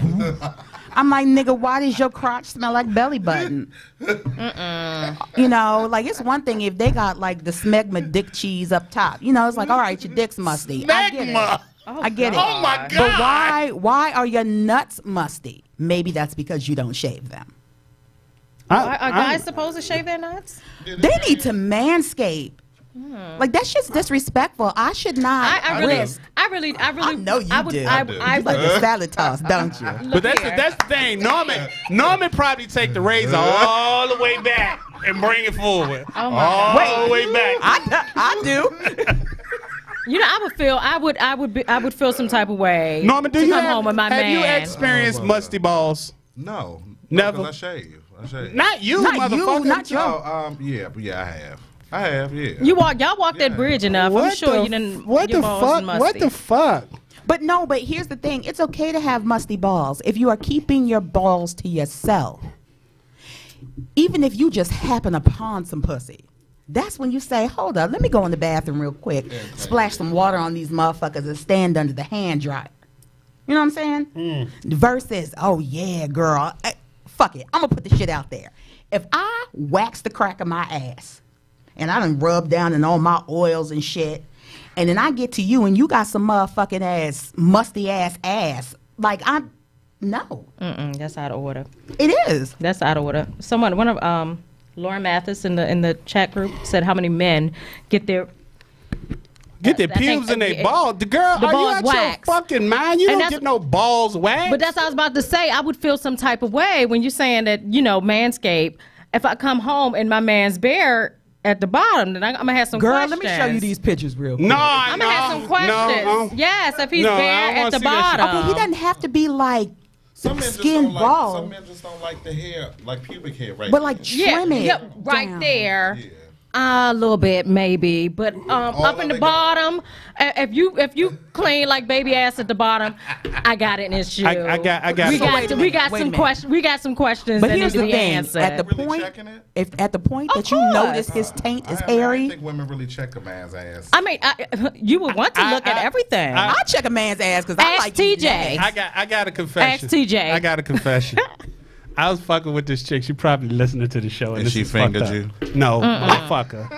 I'm like, nigga, why does your crotch smell like belly button? You know, like it's one thing if they got like the smegma dick cheese up top. You know, it's like, all right, your dick's musty. I get it. I get it. Oh my God! But why are your nuts musty? Maybe that's because you don't shave them. Are guys supposed to shave their nuts? They need to manscape. Like that shit's disrespectful. I should not. I really know you do. You like the salad toss, don't you? But that's the thing. Norman probably take the razor all the way back and bring it forward. Oh my God. All the way back. I do. You know, I would feel some type of way. Norman, to come home with my man. Have you experienced musty balls? No, never. I shave. Not you, motherfucker. Not you. I have, yeah. Y'all walked that bridge enough. I'm sure you didn't. What the fuck? What the fuck? But here's the thing. It's okay to have musty balls if you are keeping your balls to yourself. Even if you just happen upon some pussy. That's when you say, hold up, let me go in the bathroom real quick, splash some water on these motherfuckers and stand under the hand dryer. You know what I'm saying? Versus, oh yeah, girl, fuck it. I'm going to put the shit out there. If I wax the crack of my ass and I done rub down in all my oils and shit, and then I get to you and you got some motherfucking ass, musty ass, like no. That's out of order. It is. That's out of order. One of Lauren Mathis in the chat group said how many men get their pubes in their balls. The girl, are you out your fucking mind? You don't get no balls waxed. But that's what I was about to say. I would feel some type of way when you're saying that, Manscaped, if I come home and my man's bare at the bottom, then I'm going to have some questions. Girl, let me show you these pictures real quick. I'm going to have some questions. Yes, if he's bare at the bottom. Okay, he doesn't have to be like some skin bald. Some men just don't like the hair, like pubic hair, right? But like trim it right down. there. Yeah. A little bit maybe, but up in the bottom, if you clean like baby ass at the bottom, I got an issue. I got. We got some questions. We got some questions. But that here's need to the be thing: answered. at the point, that you notice his taint is hairy. I don't think women really check a man's ass. I mean, you would want to look at everything. I check a man's ass because I like TJ. I got a confession. Ask TJ. I got a confession. I was fucking with this chick. She probably listening to the show. And she fingered you? No, motherfucker.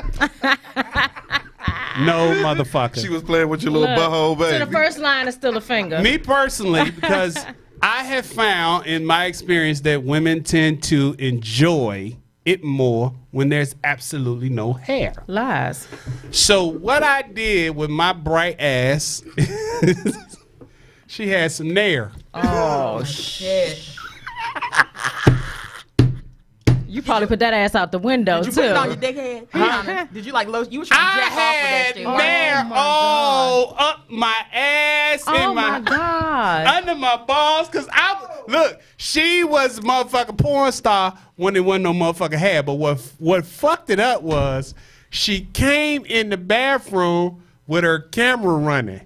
No, motherfucker. She was playing with your little butthole, baby. So the first line is still a finger. Me personally, because I have found in my experience that women tend to enjoy it more when there's absolutely no hair. Lies. So what I did with my bright ass, she had some nair. Oh, shit. You probably put that ass out the window, too. Did you put it on your dickhead? Huh? Did you like lotion? You was trying to jack off of that shit. I had nair all up my ass and my God. under my balls. Because look, she was a motherfucking porn star when there wasn't no motherfucking hair. But what fucked it up was she came in the bathroom with her camera running.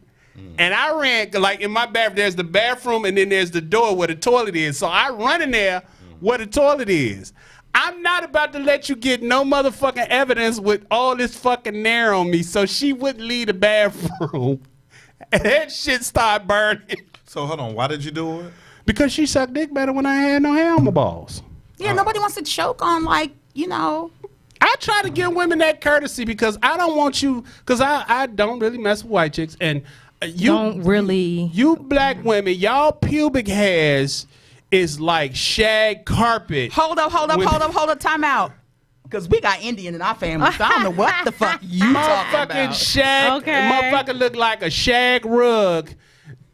And I ran, like in my bathroom, there's the bathroom and then there's the door where the toilet is. So I run in there where the toilet is. I'm not about to let you get no motherfucking evidence with all this fucking nair on me. So she wouldn't leave the bathroom. And that shit started burning. So hold on, why did you do it? Because she sucked dick better when I had no hair on my balls. Yeah, nobody wants to choke on I try to give women that courtesy because I don't want you, because I don't really mess with white chicks. And you black women, y'all pubic hairs is like shag carpet. Hold up, time out. Because we got Indian in our family, so I don't know what the fuck you talking about. Shag, motherfucker look like a shag rug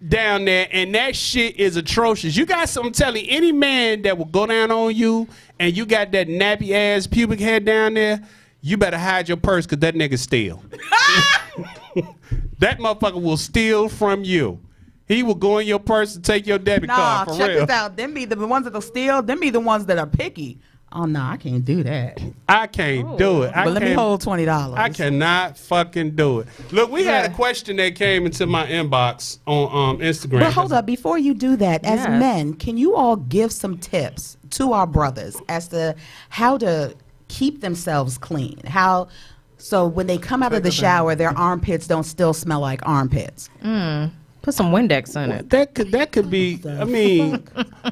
down there, and that shit is atrocious. You got something telling any man that will go down on you, and you got that nappy ass pubic hair down there, you better hide your purse because that nigga steal. That motherfucker will steal from you. He will go in your purse and take your debit card for real. Check this out. Them be the ones that'll steal. Them be the ones that are picky. Oh, no, I can't do that. I can't do it. But let me hold $20. I cannot fucking do it. Look, we had a question that came into my inbox on Instagram. But hold up. Before you do that, as men, can you all give some tips to our brothers as to how to keep themselves clean? So when they come out of the shower, their armpits don't still smell like armpits. Put some Windex in it. That could be. I mean,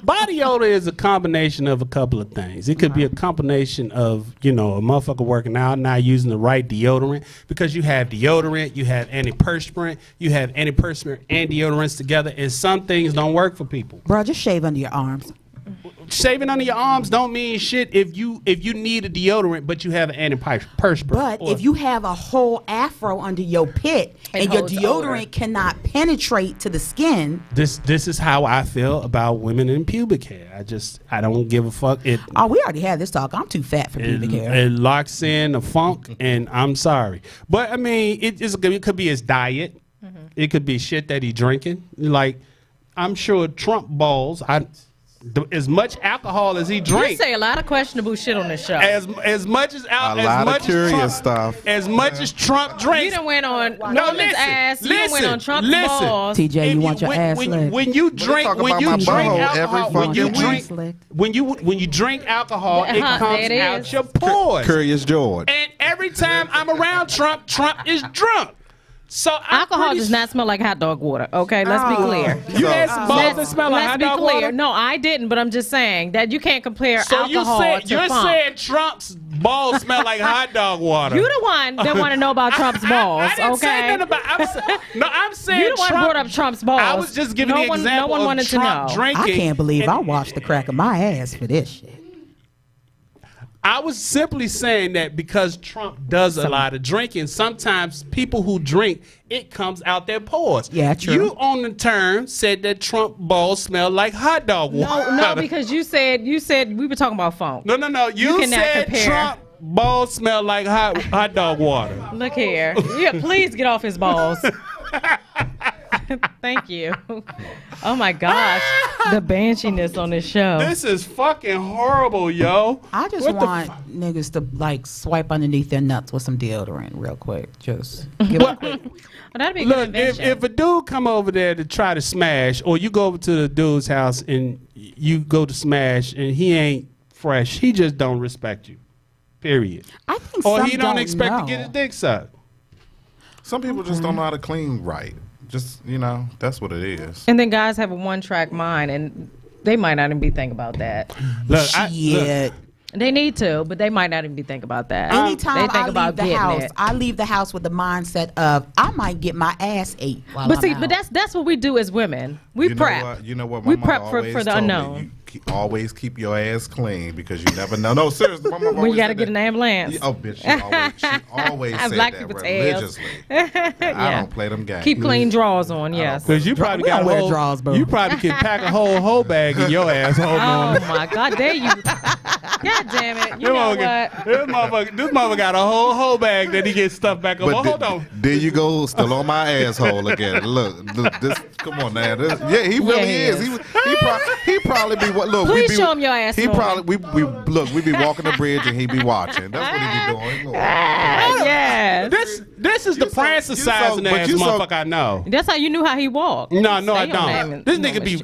body odor is a combination of a couple of things. It could be a combination of a motherfucker working out, not using the right deodorant, because you have deodorant, you have antiperspirant, you have antiperspirant and deodorants together, and some things don't work for people. Bro, just shave under your arms. Shaving under your arms don't mean shit if you need a deodorant but you have an antiperspirant. But if you have a whole afro under your pit and your deodorant odor. cannot penetrate to the skin. This is how I feel about women in pubic hair. I don't give a fuck. We already had this talk. I'm too fat for pubic hair. It locks in the funk, and I'm sorry. But I mean, it could be his diet. It could be shit that he drinking. Like, I'm sure Trump balls. As much alcohol as he drinks. You say a lot of questionable shit on this show. As much as curious stuff. As much as Trump drinks. You done went on Roman's ass. You done went on Trump's balls. TJ, you want your ass licked? When you drink alcohol, when you drink alcohol, it comes out your pores. Curious George. And every time I'm around Trump is drunk. So alcohol does not smell like hot dog water. Okay, let's be clear. You had some balls that smell like hot dog water? Let's be clear. No, I didn't, but I'm just saying that you can't compare alcohol to you're funk. saying Trump's balls smell like hot dog water. You the one that want to know about Trump's balls. I didn't say nothing about. I'm saying you the one brought up Trump's balls. I was just giving the example no one wanted of Trump to know. drinking. I can't believe I washed the crack of my ass for this shit. I was simply saying that because Trump does a lot of drinking, sometimes people who drink, it comes out their pores. Yeah, true. You on the term said that Trump balls smell like hot dog water. No, because you said we were talking about funk. No. You said compare. Trump balls smell like hot dog water. Look here. Yeah, please get off his balls. Thank you. Oh my gosh, the banshiness on this show. This is fucking horrible, yo. I just want niggas to like swipe underneath their nuts with some deodorant real quick. Just give a quick. That'd be a Look, good invention. if a dude come over there to try to smash, or you go over to the dude's house and you go to smash and he ain't fresh, he just don't respect you. Period. I think or some he don't expect know. to get his dick sucked. Some people just don't know how to clean right. Just, that's what it is. And then guys have a one-track mind, and they might not even be thinking about that. Look, They need to, but they might not even be thinking about that. Anytime they think I about leave the house, getting it. I leave the house with the mindset of I might get my ass ate. But that's what we do as women. We prep. You know what? We prep for the unknown. Always keep your ass clean because you never know. No, seriously, my mom When always you got to said get that. an ambulance. Oh, bitch, she always said Black that people tails. religiously. I don't play them games. Keep clean drawers on, yes. Because you probably got wear drawers, bro. You probably can pack a whole bag in your asshole. Oh my God, there you. God damn it. You know what? This motherfucker got a whole bag that he gets stuffed back up. Hold on. There you go, still on my asshole again. Look, this. Come on now. He really is. He probably be what? Look, please show him your ass. He probably we be walking the bridge and he be watching. That's what he be doing. Yes. This is the Francis-sizing ass motherfucker I know. That's how you knew how he walked. No, I don't. This nigga be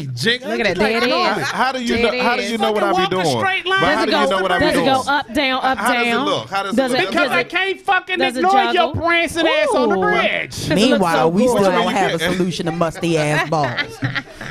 jiggling. Look at that. There it is. How do you know what I be doing? Straight line. How do you know what I be doing? Does it go up, down, up, how down? How does it look? Because I can't fucking ignore your prancing ass on the bridge. Meanwhile, we still don't have a solution to musty ass balls.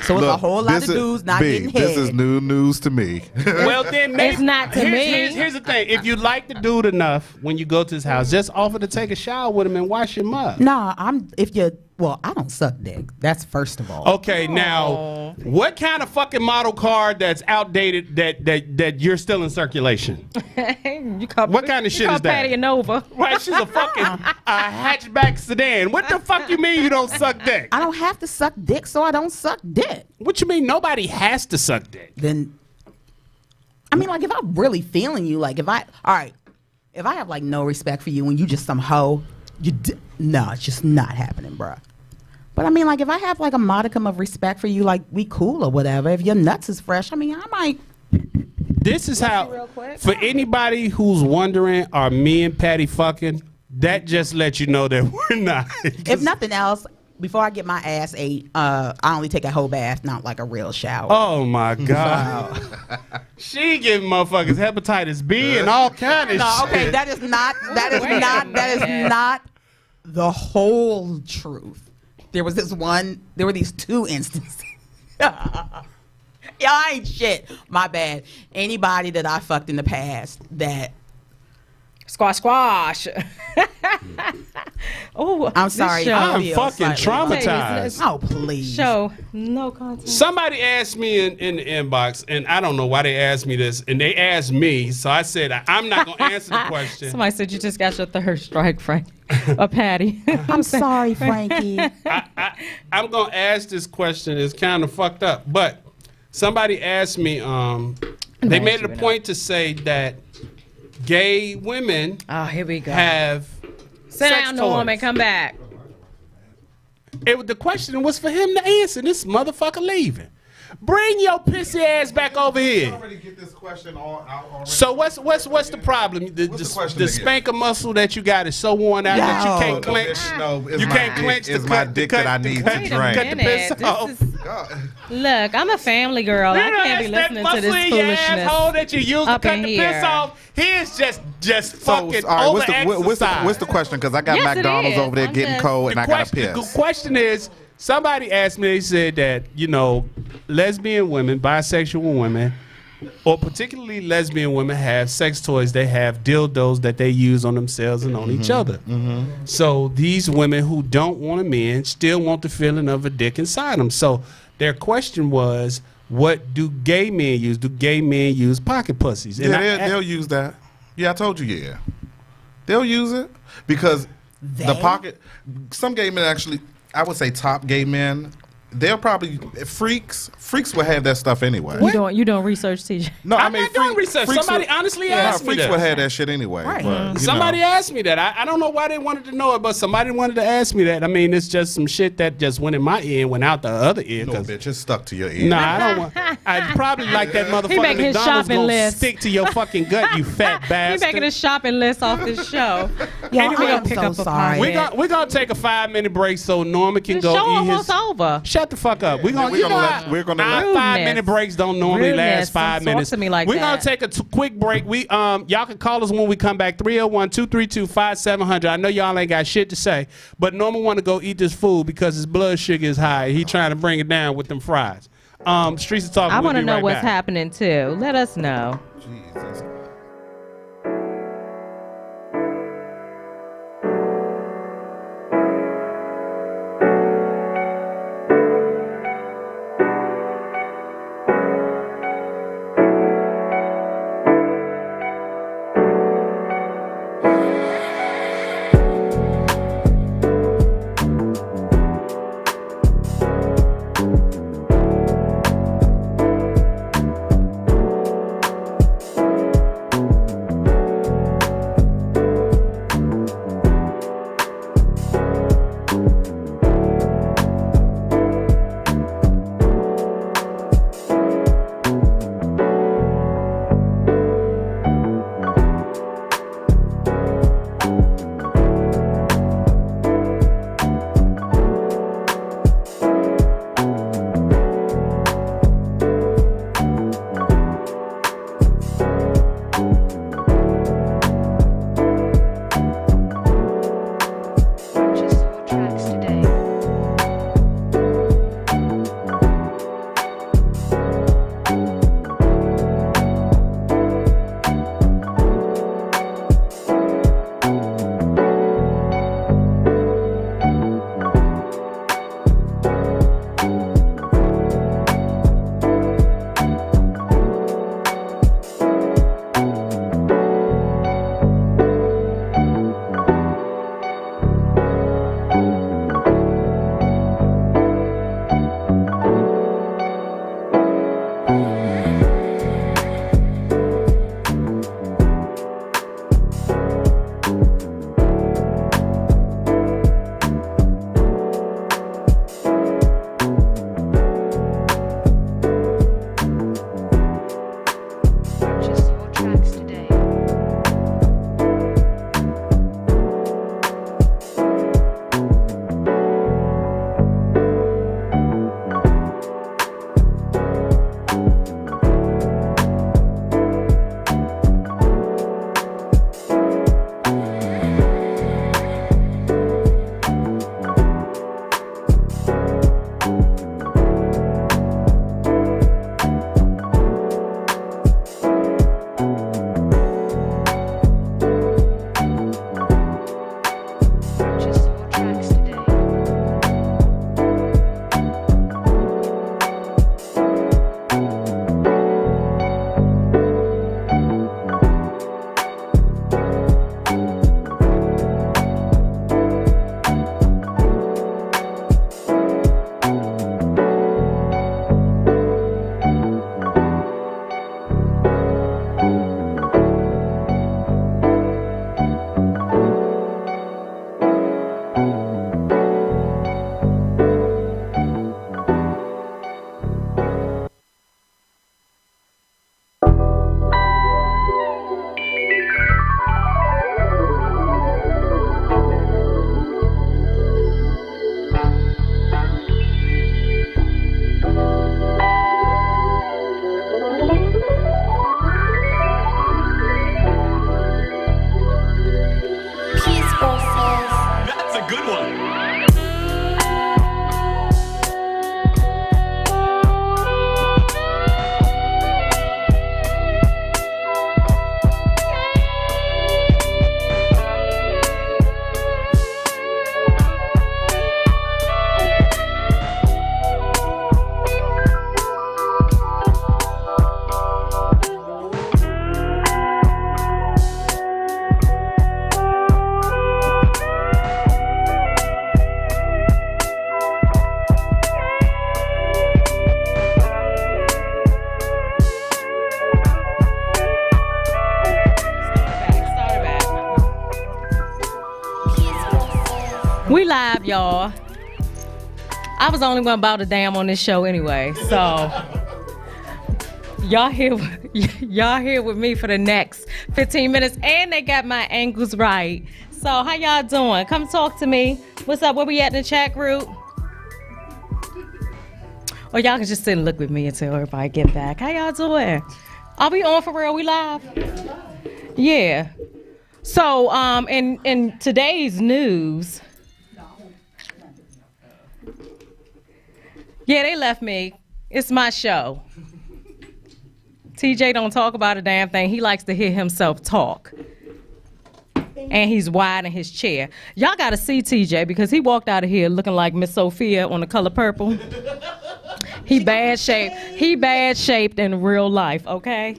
So it's a whole lot of dudes not getting head. This is new news to me. Well, then maybe it's not to me. Here's the thing: if you like the dude enough, when you go to his house, just offer to take a shower with him and wash him up. Nah, I don't suck dick. That's first of all. Okay, now what kind of fucking model car that's outdated that you're still in circulation? What kind of shit is that? Patty Nova. Right, she's a fucking hatchback sedan. What the fuck you mean you don't suck dick? I don't have to suck dick, so I don't suck dick. What you mean nobody has to suck dick? Then, I mean, like if I'm really feeling you, like if I have like no respect for you and you just some hoe, no, it's just not happening, bruh. But I mean, like if I have like a modicum of respect for you, like we cool or whatever. If your nuts is fresh, I mean, I might. This is how, for anybody who's wondering, are me and Patty fucking? That just lets you know that we're not. If nothing else, before I get my ass ate, I only take a whole bath, not like a real shower. Oh my God. She giving motherfuckers hepatitis B and all kind of shit. Okay, that is not the whole truth. there were these 2 instances. Y'all ain't shit. My bad. Anybody that I fucked in the past that squash. Oh, I'm sorry. I'm fucking traumatized. Oh, please. Show no content. Somebody asked me in the inbox, and I don't know why they asked me this, and they asked me, so I said I'm not gonna answer the question. Somebody said you just got your 3rd strike, Frank. Or Patty. I'm sorry, Frankie. I'm gonna ask this question. It's kind of fucked up, but somebody asked me. They made it a point to say that gay women here we go. have sit sex down, toys. Norman. Come back. The question was for him to answer. This motherfucker leaving. Bring your pissy ass back over here. already get this question already. So what's the problem? The spanker muscle that you got is so worn out that you can't clench. You can't clench. It's my dick that I need to drain. Cut the piss off. Look, I'm a family girl. I can't be listening to this foolishness. Asshole that you use to cut the piss off. He's just fucking over exercise. What's the question? Because I got McDonald's over there getting cold and I got to piss. The question is, somebody asked me, they said that, lesbian women, bisexual women, or particularly lesbian women have sex toys. They have dildos that they use on themselves and on each other. Mm-hmm. So these women who don't want a man still want the feeling of a dick inside them. So their question was, what do gay men use? Do gay men use pocket pussies? And they'll use that. Yeah, I told you, yeah. They'll use it because the pocket, some gay men actually, I would say top gay men, they'll probably, freaks will have that stuff anyway. You doing research, TJ? No, I'm not doing research. Somebody honestly asked me that. Freaks will have that shit anyway. Right. But, somebody asked me that. I don't know why they wanted to know it, but somebody wanted to ask me that. I mean, it's just some shit that just went in my ear and went out the other ear. No, bitch, it's stuck to your ear. Nah, I don't want. I'd probably like that motherfucker McDonald's gonna stick to your fucking gut, you fat bastard. He's making a shopping list off this show. Anyway, I'm so sorry. We're gonna take a 5-minute break so Norman can go eat his. Show almost over. Shut the fuck up. We're gonna let 5-minute breaks don't normally last 5 minutes. To me like we're gonna take a quick break. Y'all can call us when we come back. 301-232-5700. I know y'all ain't got shit to say, but Norman want to go eat this food because his blood sugar is high. He trying to bring it down with them fries. Streetz Talkin. I want to know what's happening too. Let us know. Jesus. live, y'all. I was the only one about a damn on this show anyway, so y'all here with me for the next 15 minutes, and they got my angles right. So how y'all doing? Come talk to me. What's up? Where we at in the chat group? Or y'all can just sit and look with me until everybody get back. How y'all doing? Are we on for real? We live? Yeah. So in today's news, yeah, they left me. It's my show. TJ don't talk about a damn thing. He likes to hear himself talk. And he's wide in his chair. Y'all got to see TJ because he walked out of here looking like Miss Sophia on The Color Purple. He bad shaped. He bad shaped in real life, okay?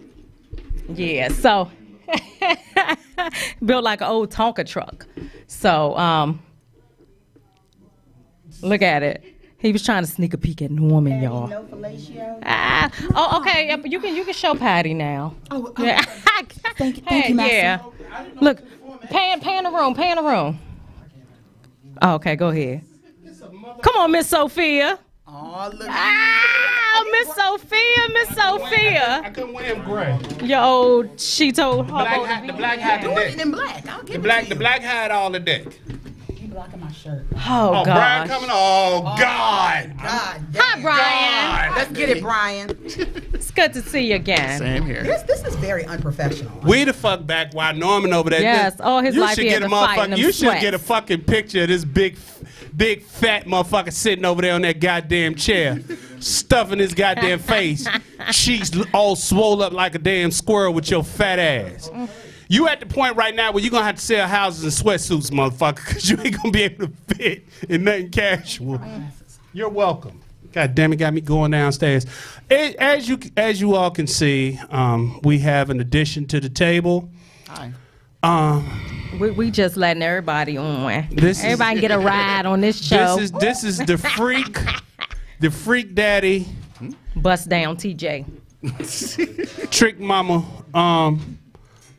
Yeah, so built like an old Tonka truck. So look at it. He was trying to sneak a peek at Norman, y'all. No fellatio? Oh, okay. You can show Patty now. Oh, Yeah. thank you, Master. Yeah. Look, pan the room. Oh, okay, go ahead. Come on, Miss Sophia. Oh, look. Miss Sophia. I couldn't wear him gray. Your old, she told her. The black hat Do today. it in black. I'll give The black hat all the day. You blocking my shirt. Oh, Oh, God. Brian coming. Oh, God. God Hi, Brian. Let's get it, Brian. It's good to see you again. Same here. This is very unprofessional. We the fuck back while Norman over there. Yes, all his life should he had get a to fight in them You should sweats. get a fucking picture of this big fat motherfucker sitting over there on that goddamn chair, stuffing his goddamn face. Cheeks all swole up like a damn squirrel with your fat ass. You at the point right now where you're gonna have to sell houses in sweatsuits, motherfucker, because you ain't gonna be able to fit in nothing casual. You're welcome. God damn it, got me going downstairs. As you all can see, we have an addition to the table. Hi. We just letting everybody on. Everybody can get a ride on this show. This is the freak daddy, Bust down, TJ. trick mama,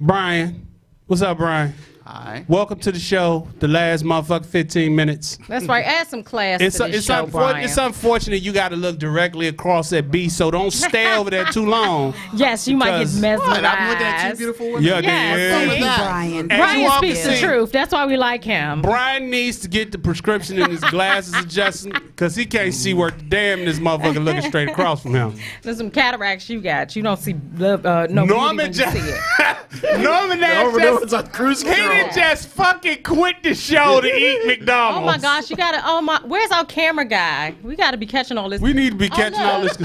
Brian. What's up, Brian? Hi. Welcome to the show. The last motherfucker 15 minutes. That's right. Add some class to this show, Brian. It's unfortunate you got to look directly across that B, so don't stay over there too long. Yes, you might get Because- mesmerized. I'm looking at two beautiful women. Yeah, Yes. yeah. Brian. As you Brian all speaks can the see, truth. That's why we like him. Brian needs to get the prescription in his glasses adjusted because he can't see where damn this motherfucker looking straight across from him. There's some cataracts you got. You don't see no beauty Norman when you just, see it. Norman Over just, was on cruise he control. didn't just fucking quit the show to eat McDonald's. Oh my gosh, you gotta. Oh my, where's our camera guy? We gotta be catching all this. We need to be catching all this.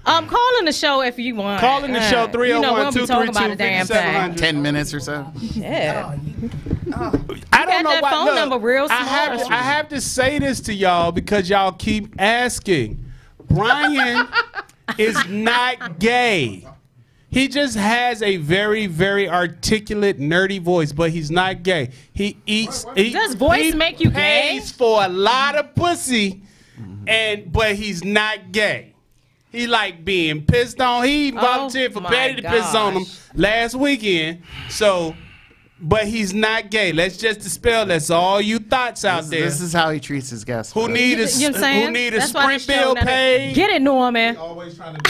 Call in the show if you want. Call in the show You know, we don't be talking about a 301-232-5700. damn thing. 10 minutes or so. Yeah. I don't got know that why. phone Look, number real I small. have to say this to y'all because y'all keep asking. Brian is not gay. He just has a very, very articulate, nerdy voice, but he's not gay. He eats. Does voice make you gay? Pays for a lot of pussy, but he's not gay. He like being pissed on. He volunteered for my Patty to piss on him gosh. last weekend. So, but he's not gay. Let's just dispel that's all you thoughts out there. This is how he treats his guests. Who need a You know what I'm saying? who need a That's why sprint this show bill paid? Get it, Norman. Always trying to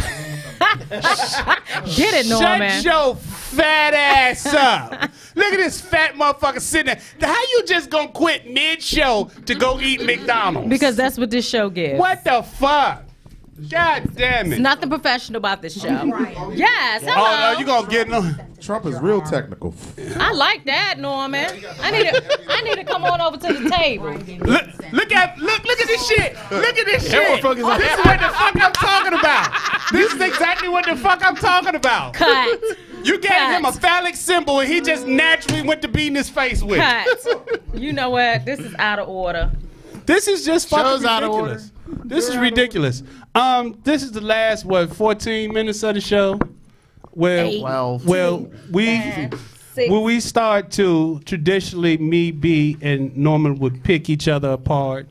Get it, Norman. Shut your fat ass up. Look at this fat motherfucker sitting there. How you just gonna quit mid-show to go eat McDonald's? Because that's what this show gives. What the fuck? God damn There's it. nothing professional about this show. Yes, hello. Oh, no, you gonna get no. Trump is real technical. I like that, Norman. I need to come on over to the table. Look at this shit. Look at this shit. motherfucker's like- This is what the fuck I'm talking about. This is exactly what the fuck I'm talking about. Cut. You gave him a phallic symbol and he just naturally went to beating his face with it. Cut. You know what? This is out of order. This is just fucking Show's out of ridiculous. This is ridiculous. This is the last 14 minutes of the show. Eight. Well, we start to traditionally me, B, and Norman would pick each other apart.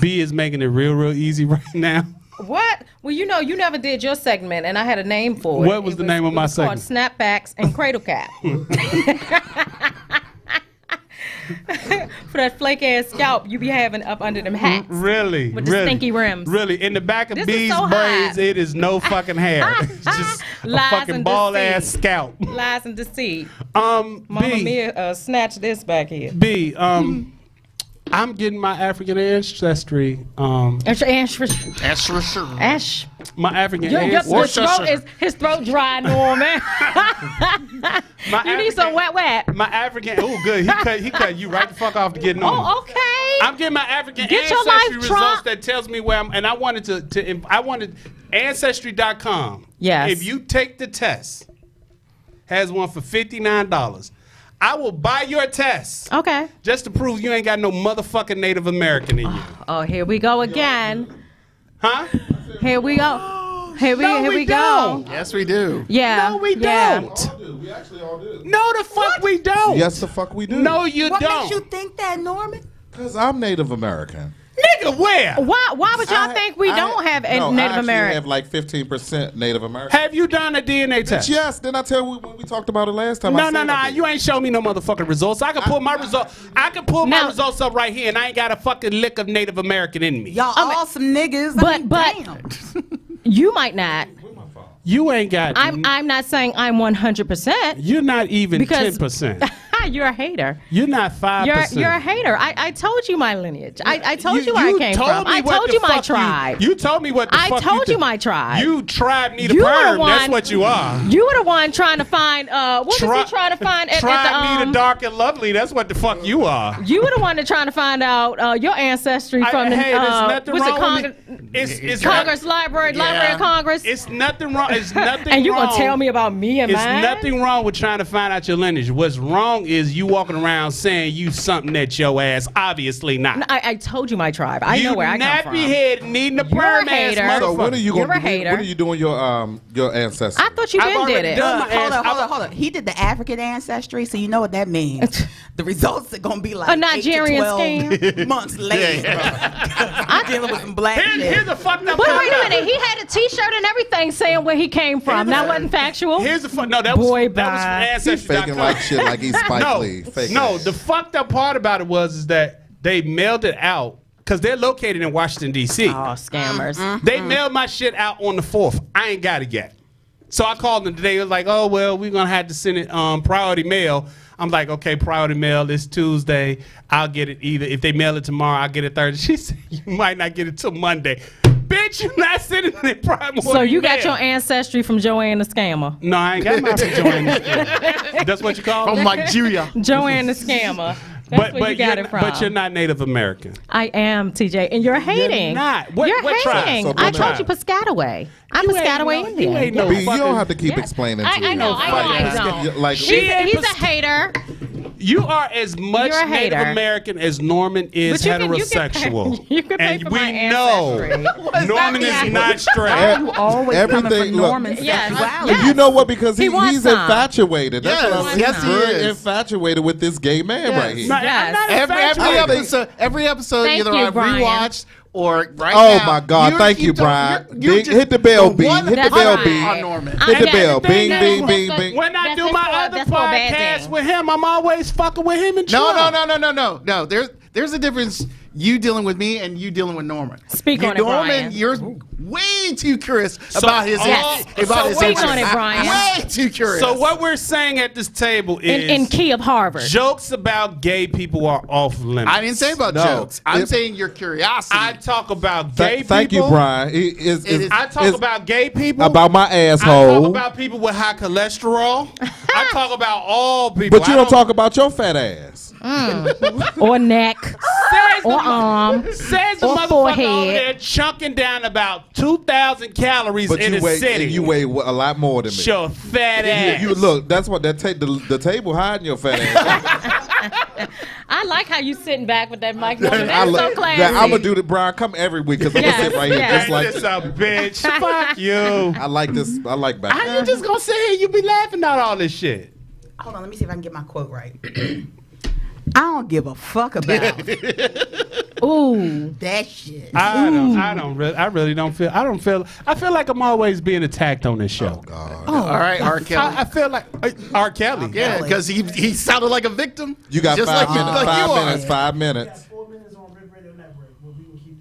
B is making it real easy right now. What? Well, you know, you never did your segment, and I had a name for it. What was the name of my It was called Snapbacks and Cradle Cap. for that flake ass scalp you be having up under them hats. Really? With the stinky rims. Really? In the back of This B's is so braids, hot. it is no fucking hair. It's just a Lies fucking and bald ass deceit. scalp. Lies and deceit. Mama Mama Mia, snatch this back here. B, I'm getting my African ancestry. Ash. My African His throat dry, Norman. You need some wet. My African. Oh, good. He cut you right the fuck off to get on. Oh, okay. I'm getting my African Get your ancestry life, results Trump. that tells me where I'm. And I wanted I wanted Ancestry.com. Yes. If you take the test, has one for $59. I will buy your test. Okay. Just to prove you ain't got no motherfucking Native American in you. Oh, here we go again. Huh? Here we go. Here we go. Yes, we do. Yeah. No, we yeah. don't. We actually all do. No, the fuck we don't. Yes, the fuck we do. No, you What don't. makes you think that, Norman? Because I'm Native American. Nigga, where? Why would y'all think we don't have no, Native I American? have like 15% Native American. Have you done a DNA test? Yes, didn't I tell you when we talked about it last time? No. You ain't show me no motherfucking results. I can pull my results. I can pull my results up right here, and I ain't got a fucking lick of Native American in me. Y'all all some niggas. But damn. you might not. You ain't got. I'm not saying I'm 100%. You're not even Because- 10%. You're a hater. You're not 5%. You're a hater. I told you my lineage. I told you where I came told from. me I what told the you my fuck tribe. You told me what the I fuck told you did. my tribe. You tribe need a You were the perm. That's one- what you are. You were the one trying to find. What was he trying to find at Tribe the need a dark and lovely. That's what the fuck you are. You were the one that trying to find out your ancestry from the Hey, there's nothing what's it, wrong with me. It's Congress Library of Congress. It's nothing wrong. It's nothing And you wrong. gonna tell me about me and It's mine? nothing wrong with trying to find out your lineage. What's wrong is you walking around saying you something that your ass obviously not. No, I told you my tribe. I know where I come from. nappy head needing a You're a perm ass hater. motherfucker. So when are you You're going a hater. When are you doing your ancestry? I thought you I've been already did it. done my Hold on. He did the African ancestry, so you know what that means. The results are gonna be like A Nigerian 8 to 12 months later. I'm dealing with some black Here's shit. the fucked up But part wait a about it. minute, he had a T-shirt and everything saying where he came from. That wasn't factual. Here's the fuck. No, that was Boy, from bye. He's Ancestry.com. faking like shit, like he's Spike Lee. Fake No, ass. the fucked up part about it is that they mailed it out because they're located in Washington D.C. Oh, scammers. They mailed my shit out on the 4th. I ain't got it yet. So I called them today. It was like, oh well, we're gonna have to send it priority mail. I'm like, okay, priority mail. It's Tuesday. I'll get it either. If they mail it tomorrow, I'll get it Thursday. She said you might not get it till Monday. Bitch, you're not sending it priority. So you got your ancestry from Joanne the Scammer. No, I ain't got mine from Joanne. That's what you call From it? Nigeria. Joanne the Scammer. That's where you got it from. But you're not Native American. I am, TJ, and you're hating. not. What tribe? hating. So I what told tribe? you Piscataway. I'm Piscataway Indian. You ain't no B, you fucking. don't have to keep Yes. explaining to I you. know I don't. Like, He's a hater. You are as much You're a Native hater. American as Norman is But you can heterosexual. you can pay And for we my know ancestry. Norman is not straight. You always coming everything. for Look, Norman's Yes. sexuality. Yes. you know what? Because He wants he's some. infatuated. That's Yes. what I'm Yes, he very is. infatuated with this gay man right here. No, I'm Yes. not Every infatuated. episode, Thank either you, I've Brian. rewatched or right Oh now. my God! Thank you, Brian. Hit the bell, B. Hit the That's bell, right. B. On Norman. Hit the Okay. bell. Bing, That's bing, what- bing, that's- bing. When I That's do his my fault. other That's my bad podcast thing. with him, I'm always fucking with him and No, Trump. no. There's a difference. You dealing with me and you dealing with Norman. Speak on it, Norman, Brian. you're way too curious about his Yes. about his Speak interests. on it, Brian. Way too curious. So what we're saying at this table is In key of Harvard. jokes about gay people are off limits. I didn't say about No. jokes. I'm If- saying your curiosity. I talk about gay people. Thank you, Brian. I talk about gay people. about my I talk asshole. about people with high cholesterol. I talk about all people. But you don't talk about your fat ass. or neck. Says Or the, arm. says the or motherfucker forehead. over there chunking down about 2,000 calories But in you a weigh city. and you weigh a lot more than me. Your fat ass. You look. That's what that the table hiding your fat ass. I like how you sitting back with that mic. Norman. I That's so look- classy. I'm gonna do the Brian. Come every week because I'm Yes, gonna sit right here yes. just like. This a bitch. Fuck you. I like this. I like back. How you just gonna sit here? You be laughing at all this shit. Hold on, let me see if I can get my quote right. I don't give a fuck about Ooh, that shit. I really don't feel. I feel like I'm always being attacked on this show. Oh God. All right, R. Kelly. I feel like R. Kelly. Yeah, because he sounded like a victim. You got just 5 like minutes. like you 5 are. minutes. 5 minutes.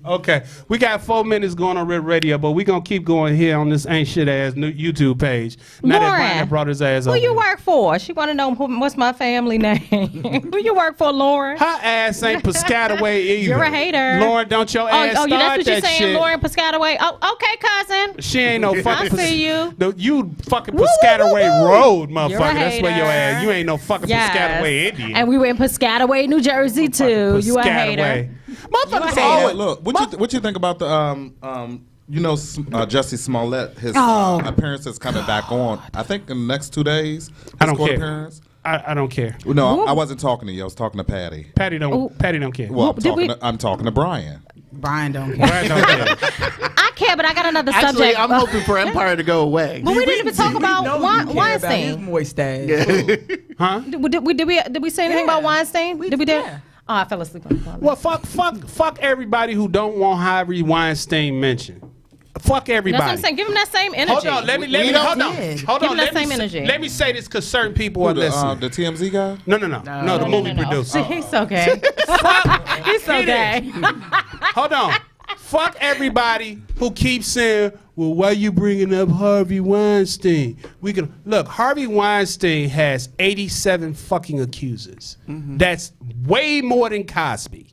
Okay, we got 4 minutes going on Red Radio, but we gonna keep going here on this ain't shit ass new YouTube page. Now that Brian brought his ass who over. you work for? She want to know what's my family name. Who you work for, Lauren? Her ass ain't Piscataway either. You're a hater. Lauren, don't your ass that's start what you're that saying, shit. Lauren Piscataway. Oh, okay, cousin. She ain't no fucking. I see you. No, you fucking Woo, woo, Piscataway woo, woo. Road, You're a motherfucker. That's where your hater. ass. You ain't no fucking Piscataway Indian. And we were in Piscataway, New Jersey too. You a hater. Motherfuckers You a always. hater. Look, what you think about the Jussie Smollett? His appearance is coming back on. I think in the next 2 days. I don't court care. Appearance. I don't care. Well, no, I wasn't talking to you. I was talking to Patty. Patty don't care. Well, I'm talking to Brian. Brian don't care. Brian don't care. I care, but I got another Actually, subject. I'm hoping for Empire to go away. But we didn't even talk about His Weinstein. moist ass. Huh? Did we say anything about Weinstein? Did we do? yeah. Oh, I fell asleep on the phone. Well, fuck everybody who don't want Harvey Weinstein mentioned. Fuck everybody. That's what I'm saying. Give him that same energy. Hold on, let me hold on. Give him that same energy. Let me say this because certain people are The listening. TMZ guy? No, the movie producer. He's so gay. He's so gay. Hold on. Fuck everybody who keeps saying, well, why you bringing up Harvey Weinstein? Look, Harvey Weinstein has 87 fucking accusers. That's way more than Cosby.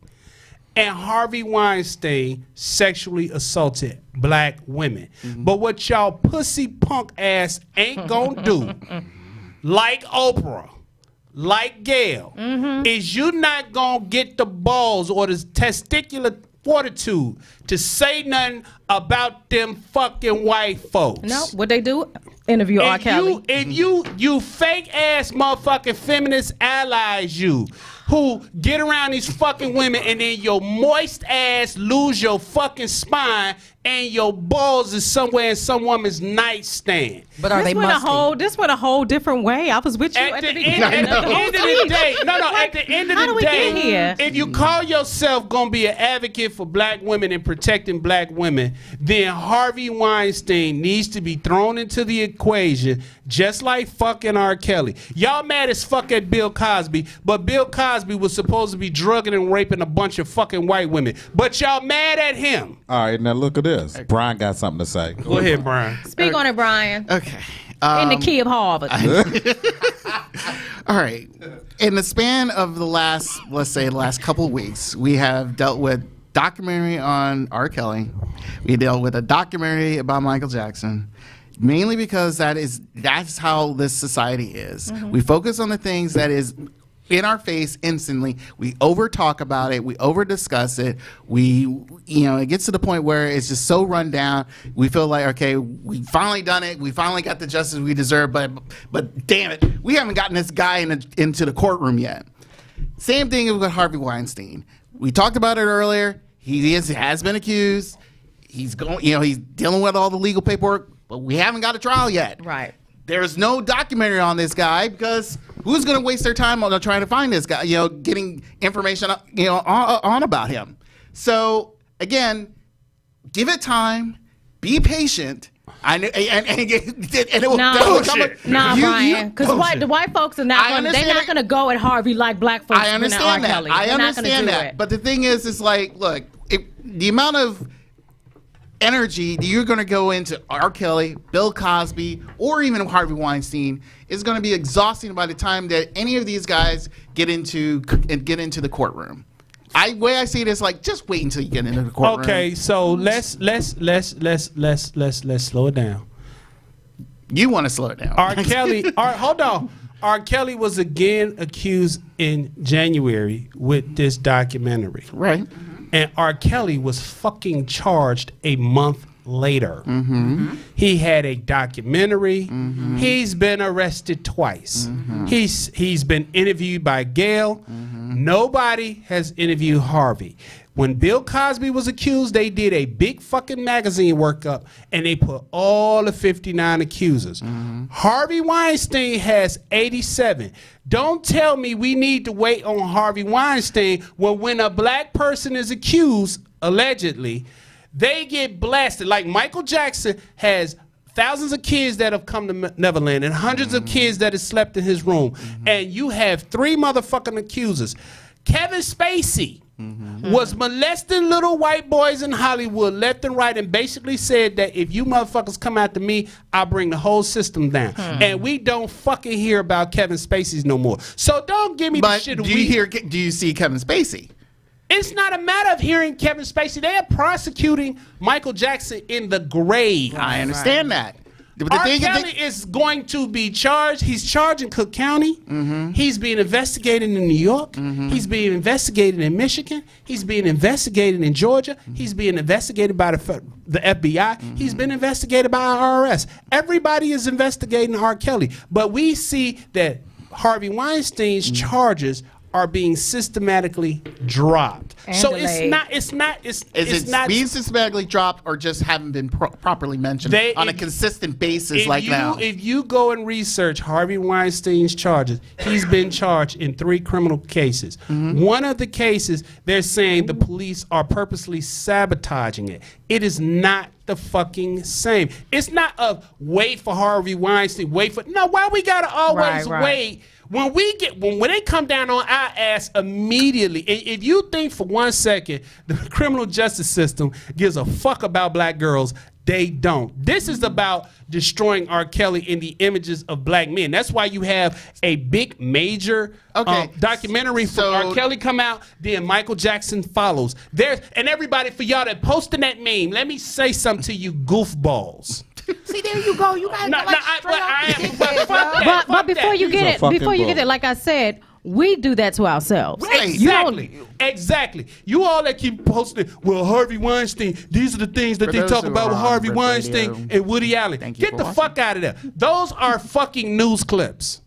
And Harvey Weinstein sexually assaulted black women. But what y'all pussy punk ass ain't gonna do, like Oprah, like Gail, is you not gonna get the balls or the testicular fortitude to say nothing about them fucking white folks. No, what they do? Interview R. Kelly. You fake ass motherfucking feminist allies, you who get around these fucking women and then your moist ass lose your fucking spine and your balls is somewhere in some woman's nightstand. But are they musty? This went a whole different way. I was with you at the beginning. At the end of the day, at the end of How do the we day, get here? if you call yourself gonna be an advocate for black women and protecting black women, then Harvey Weinstein needs to be thrown into the equation, just like fucking R. Kelly. Y'all mad as fuck at Bill Cosby, but Bill Cosby was supposed to be drugging and raping a bunch of fucking white women. But y'all mad at him. All right, now look at this. Brian got something to say. Go ahead, Brian. Speak on it, Brian. Okay. In the key of Harvard. All right. In the span of the last couple of weeks, we have dealt with documentary on R. Kelly. We dealt with a documentary about Michael Jackson. Mainly because that's how this society is. We focus on the things that is in our face instantly. We over talk about it. We over discuss it. It gets to the point where it's just so run down. We feel like, okay, we finally done it. We finally got the justice we deserve. But damn it, we haven't gotten this guy into the courtroom yet. Same thing with Harvey Weinstein. We talked about it earlier. He has been accused. He's he's dealing with all the legal paperwork, but we haven't got a trial yet. Right. There's no documentary on this guy because who's going to waste their time on trying to find this guy, getting information, on about him. So again, give it time, be patient. And it will Brian, because the white folks are not going to go at Harvey like black folks. I understand that. Kelly. I understand that. But the thing is like, look, the amount of energy that you're going to go into R. Kelly, Bill Cosby, or even Harvey Weinstein is going to be exhausting by the time that any of these guys get into the courtroom. Way I see it is like, just wait until you get into the courtroom. Okay, so let's slow it down. You want to slow it down? R. Kelly. Hold on. R. Kelly was again accused in January with this documentary. Right. And R. Kelly was fucking charged a month later. He had a documentary. He's been arrested twice. He's been interviewed by Gail. Nobody has interviewed Harvey. When Bill Cosby was accused, they did a big fucking magazine workup and they put all the 59 accusers. Harvey Weinstein has 87. Don't tell me we need to wait on Harvey Weinstein when a black person is accused, allegedly, they get blasted. Like Michael Jackson has thousands of kids that have come to Neverland and hundreds of kids that have slept in his room. And you have 3 motherfucking accusers. Kevin Spacey was molesting little white boys in Hollywood left and right and basically said that if you motherfuckers come after me, I'll bring the whole system down. And we don't fucking hear about Kevin Spacey's no more. So don't give me the shit. Do you see Kevin Spacey? It's not a matter of hearing Kevin Spacey. They are prosecuting Michael Jackson in the grave. I understand that. R. Kelly is going to be charged. He's charged in Cook County. He's being investigated in New York. He's being investigated in Michigan. He's being investigated in Georgia. He's being investigated by the FBI. He's been investigated by IRS. Everybody is investigating R. Kelly. But we see that Harvey Weinstein's charges are being systematically dropped. And so delayed. it's not being systematically dropped or just haven't been properly mentioned on a consistent basis now? If you go and research Harvey Weinstein's charges, he's been charged in 3 criminal cases. One of the cases, they're saying the police are purposely sabotaging it. It is not the fucking same. It's not a wait for Harvey Weinstein, no, why we gotta always wait? When they come down on our ass immediately, if you think for 1 second the criminal justice system gives a fuck about black girls, they don't. This is about destroying R. Kelly in the images of black men. That's why you have a big major documentary for R. Kelly come out, then Michael Jackson follows. And everybody, for y'all that posting that meme, let me say something to you goofballs. See, there you go. You got but before you get it, like I said, we do that to ourselves. Right. Exactly. You all that keep posting, well, Harvey Weinstein, these are the things that they talk about with Harvey Weinstein and Woody Allen. Get the fuck out of there. Those are fucking news clips.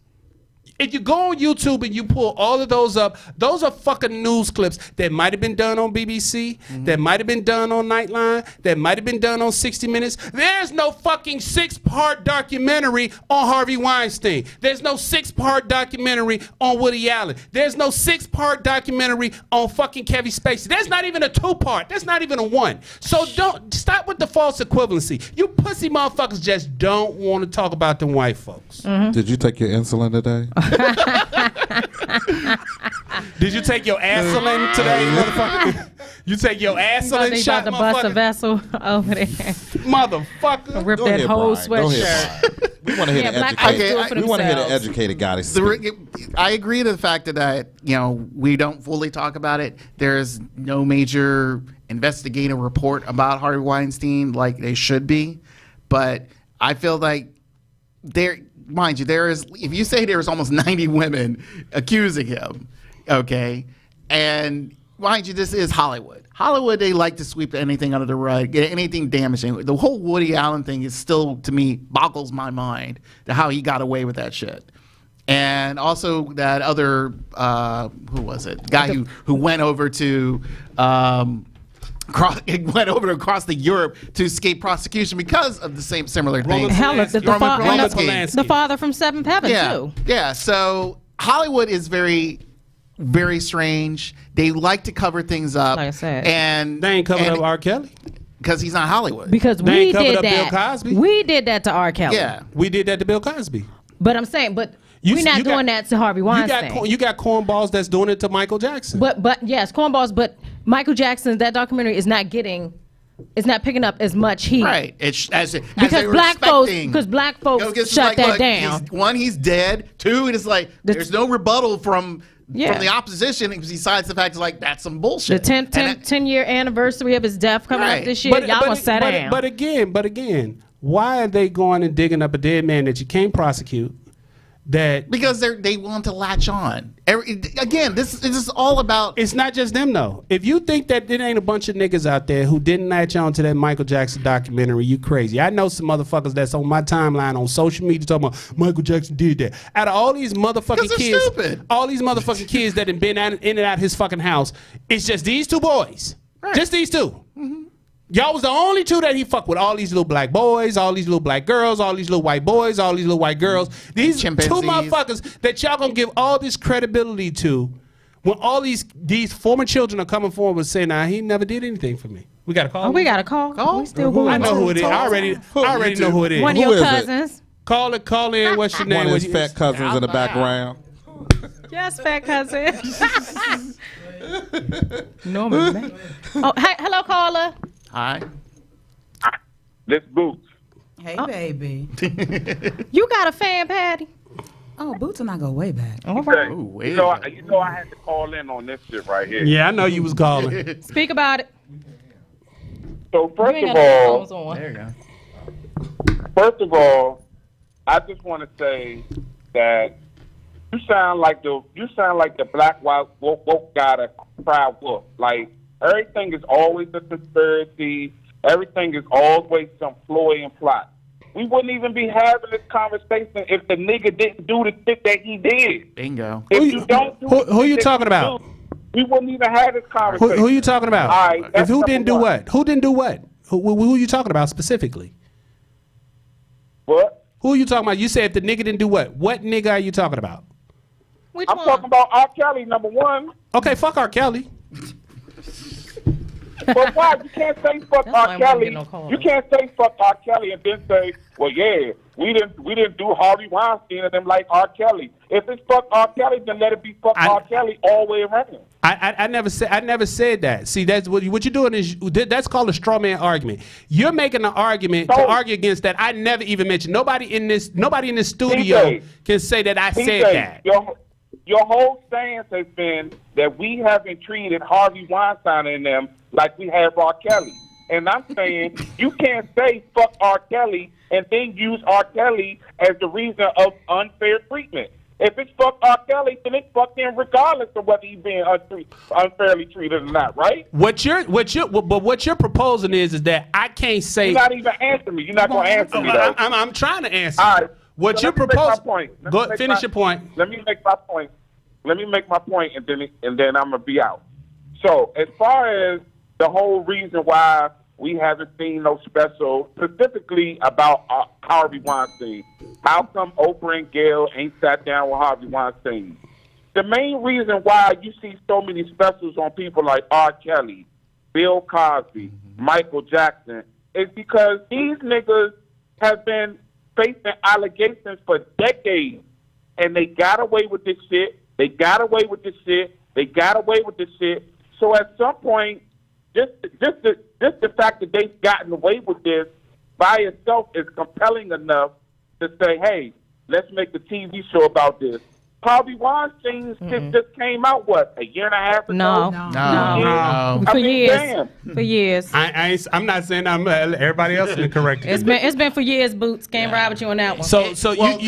If you go on YouTube and you pull all of those up, those are fucking news clips that might have been done on BBC, that might have been done on Nightline, that might have been done on 60 Minutes. There's no fucking 6-part documentary on Harvey Weinstein. There's no 6-part documentary on Woody Allen. There's no 6-part documentary on fucking Kevin Spacey. There's not even a 2-part. There's not even a 1. So don't stop with the false equivalency. You pussy motherfuckers just don't want to talk about them white folks. Did you take your insulin today? Did you take your insulin today, motherfucker? You take your insulin shot, motherfucker? To bust a vessel over there, motherfucker. Rip that whole sweatshirt. We want to hear the educated guy. I agree to the fact that we don't fully talk about it. There's no major investigative report about Harvey Weinstein like they should be, but I feel like mind you, if you say there's almost 90 women accusing him, okay, and mind you, this is Hollywood. Hollywood, they like to sweep anything under the rug, get anything damaging. The whole Woody Allen thing is still, to me, boggles my mind how he got away with that shit. And also that other, who was it? Guy who went over to across the Europe to escape prosecution because of the similar thing. The father from Seventh Heaven too. Yeah. So Hollywood is very, very strange. They like to cover things up. Like I said, and they ain't covered up R. Kelly because he's not Hollywood. Because they we did that. Bill Cosby. We did that to R. Kelly. Yeah, we did that to Bill Cosby. But I'm saying, we're not doing that to Harvey Weinstein. You got cornballs that's doing it to Michael Jackson. But yes, cornballs. But Michael Jackson, that documentary is not picking up as much heat. Right. Because black folks shut that down. He's dead. 2, it is like there's no rebuttal from the opposition besides the fact that's some bullshit. The 10-year anniversary of his death coming up this year. Y'all gonna sit down. But again, why are they going and digging up a dead man that you can't prosecute? that because they want to latch on. Again, this is all about. It's not just them though. If you think that there ain't a bunch of niggas out there who didn't latch on to that Michael Jackson documentary, you crazy. I know some motherfuckers that's on my timeline on social media talking about Michael Jackson did that. Out of all these motherfucking kids, stupid. all these motherfucking kids that have been in and out his fucking house, it's just these two boys, just these two. Mm-hmm. Y'all was the only two that he fucked with. All these little black boys, all these little black girls, all these little white boys, all these little white girls. These two motherfuckers that y'all gonna give all this credibility to when all these former children are coming forward and saying, nah, he never did anything for me. We got a call? Oh, we got a call? We still going. I know who it is. I already know who it is. One of your cousins. Call in. What's your name? One of his fat cousins in the background. Yes, fat cousin. Norman. Oh, hey, hello, caller. Hi. This Boots. Hey, baby. You got a fan, Patty? Oh, Boots and I go way back. Okay. Ooh, way you know, back. I had to call in on this shit right here. Yeah, I know you was calling. Speak about it. So There you go. First of all, I just want to say that you sound like the black woke guy that cry wolf. Like everything is always a conspiracy. Everything is always some ploy and plot. We wouldn't even be having this conversation if the nigga didn't do the shit that he did. Bingo. Who you talking about? We wouldn't even have this conversation. Who you talking about? All right, if who didn't do what? Who didn't do what? Who you talking about specifically? What? Who are you talking about? You said if the nigga didn't do what? What nigga are you talking about? Which I'm one? talking about R. Kelly, number one. Okay, fuck R. Kelly. But why? You can't say fuck That's why R. I Kelly. won't get no call, You can't say fuck R. Kelly and then say, well, yeah, we didn't do Harvey Weinstein and them like R. Kelly. If it's fuck R. Kelly, then let it be fuck R. Kelly all the way around. I never said that. See, that's what you're doing is that's called a straw man argument. You're making an argument to argue against that. I never even mentioned. Nobody in this studio can say that I said that. Your whole stance has been that we haven't treated Harvey Weinstein and them like we have R. Kelly. And I'm saying you can't say fuck R. Kelly and then use R. Kelly as the reason of unfair treatment. If it's fuck R. Kelly, then it's fuck him regardless of whether he's being unfairly treated or not, right? What you're proposing is that I can't say. You're not even answering me. You're not going to answer me, though. I'm trying to answer. All right. What So you're proposing? Go finish your point. Let me make my point. And then I'm gonna be out. So as far as the whole reason why we haven't seen no special specifically about Harvey Weinstein, how come Oprah and Gail ain't sat down with Harvey Weinstein? The main reason why you see so many specials on people like R. Kelly, Bill Cosby, Michael Jackson is because these niggas have been facing allegations for decades, and they got away with this shit. They got away with this shit. They got away with this shit. So at some point, just the fact that they've gotten away with this by itself is compelling enough to say, hey, let's make a TV show about this. Harvey Weinstein just came out, what, a year and a half ago? No. For years. I'm not saying everybody else is incorrect. It's been for years, Boots. Can't ride with you on that one. Say what?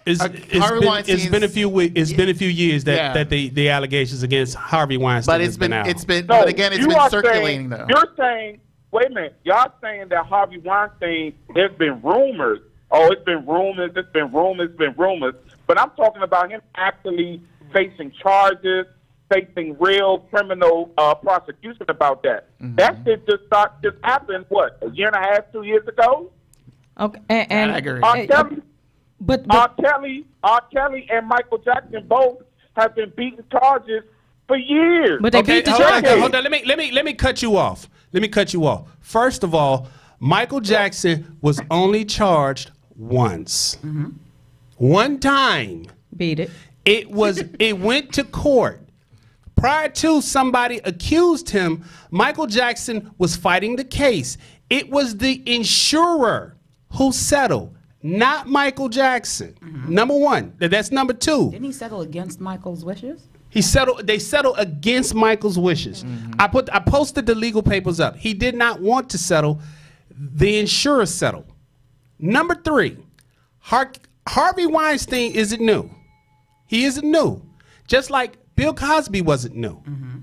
It's been a few years that the allegations against Harvey Weinstein has been out. It's been circulating though. You're saying, wait a minute, y'all saying that Harvey Weinstein, there's been rumors. Oh, it's been rumors. But I'm talking about him actually facing charges, facing real criminal prosecution about that. Mm-hmm. That shit just happened, what, a year and a half, 2 years ago? Okay, and I agree. R. Kelly and Michael Jackson both have been beating charges for years. But they beat the charges. Hold on. Let me cut you off. First of all, Michael Jackson was only charged once. Mm-hmm. One time. Beat it. It went to court. Prior to somebody accused him, Michael Jackson was fighting the case. It was the insurer who settled, not Michael Jackson. Mm-hmm. Number one. That's number two. Didn't he settle against Michael's wishes? They settled against Michael's wishes. Mm-hmm. I posted the legal papers up. He did not want to settle. The insurer settled. Number three, Harvey Weinstein isn't new. He isn't new. Just like Bill Cosby wasn't new. Mm-hmm.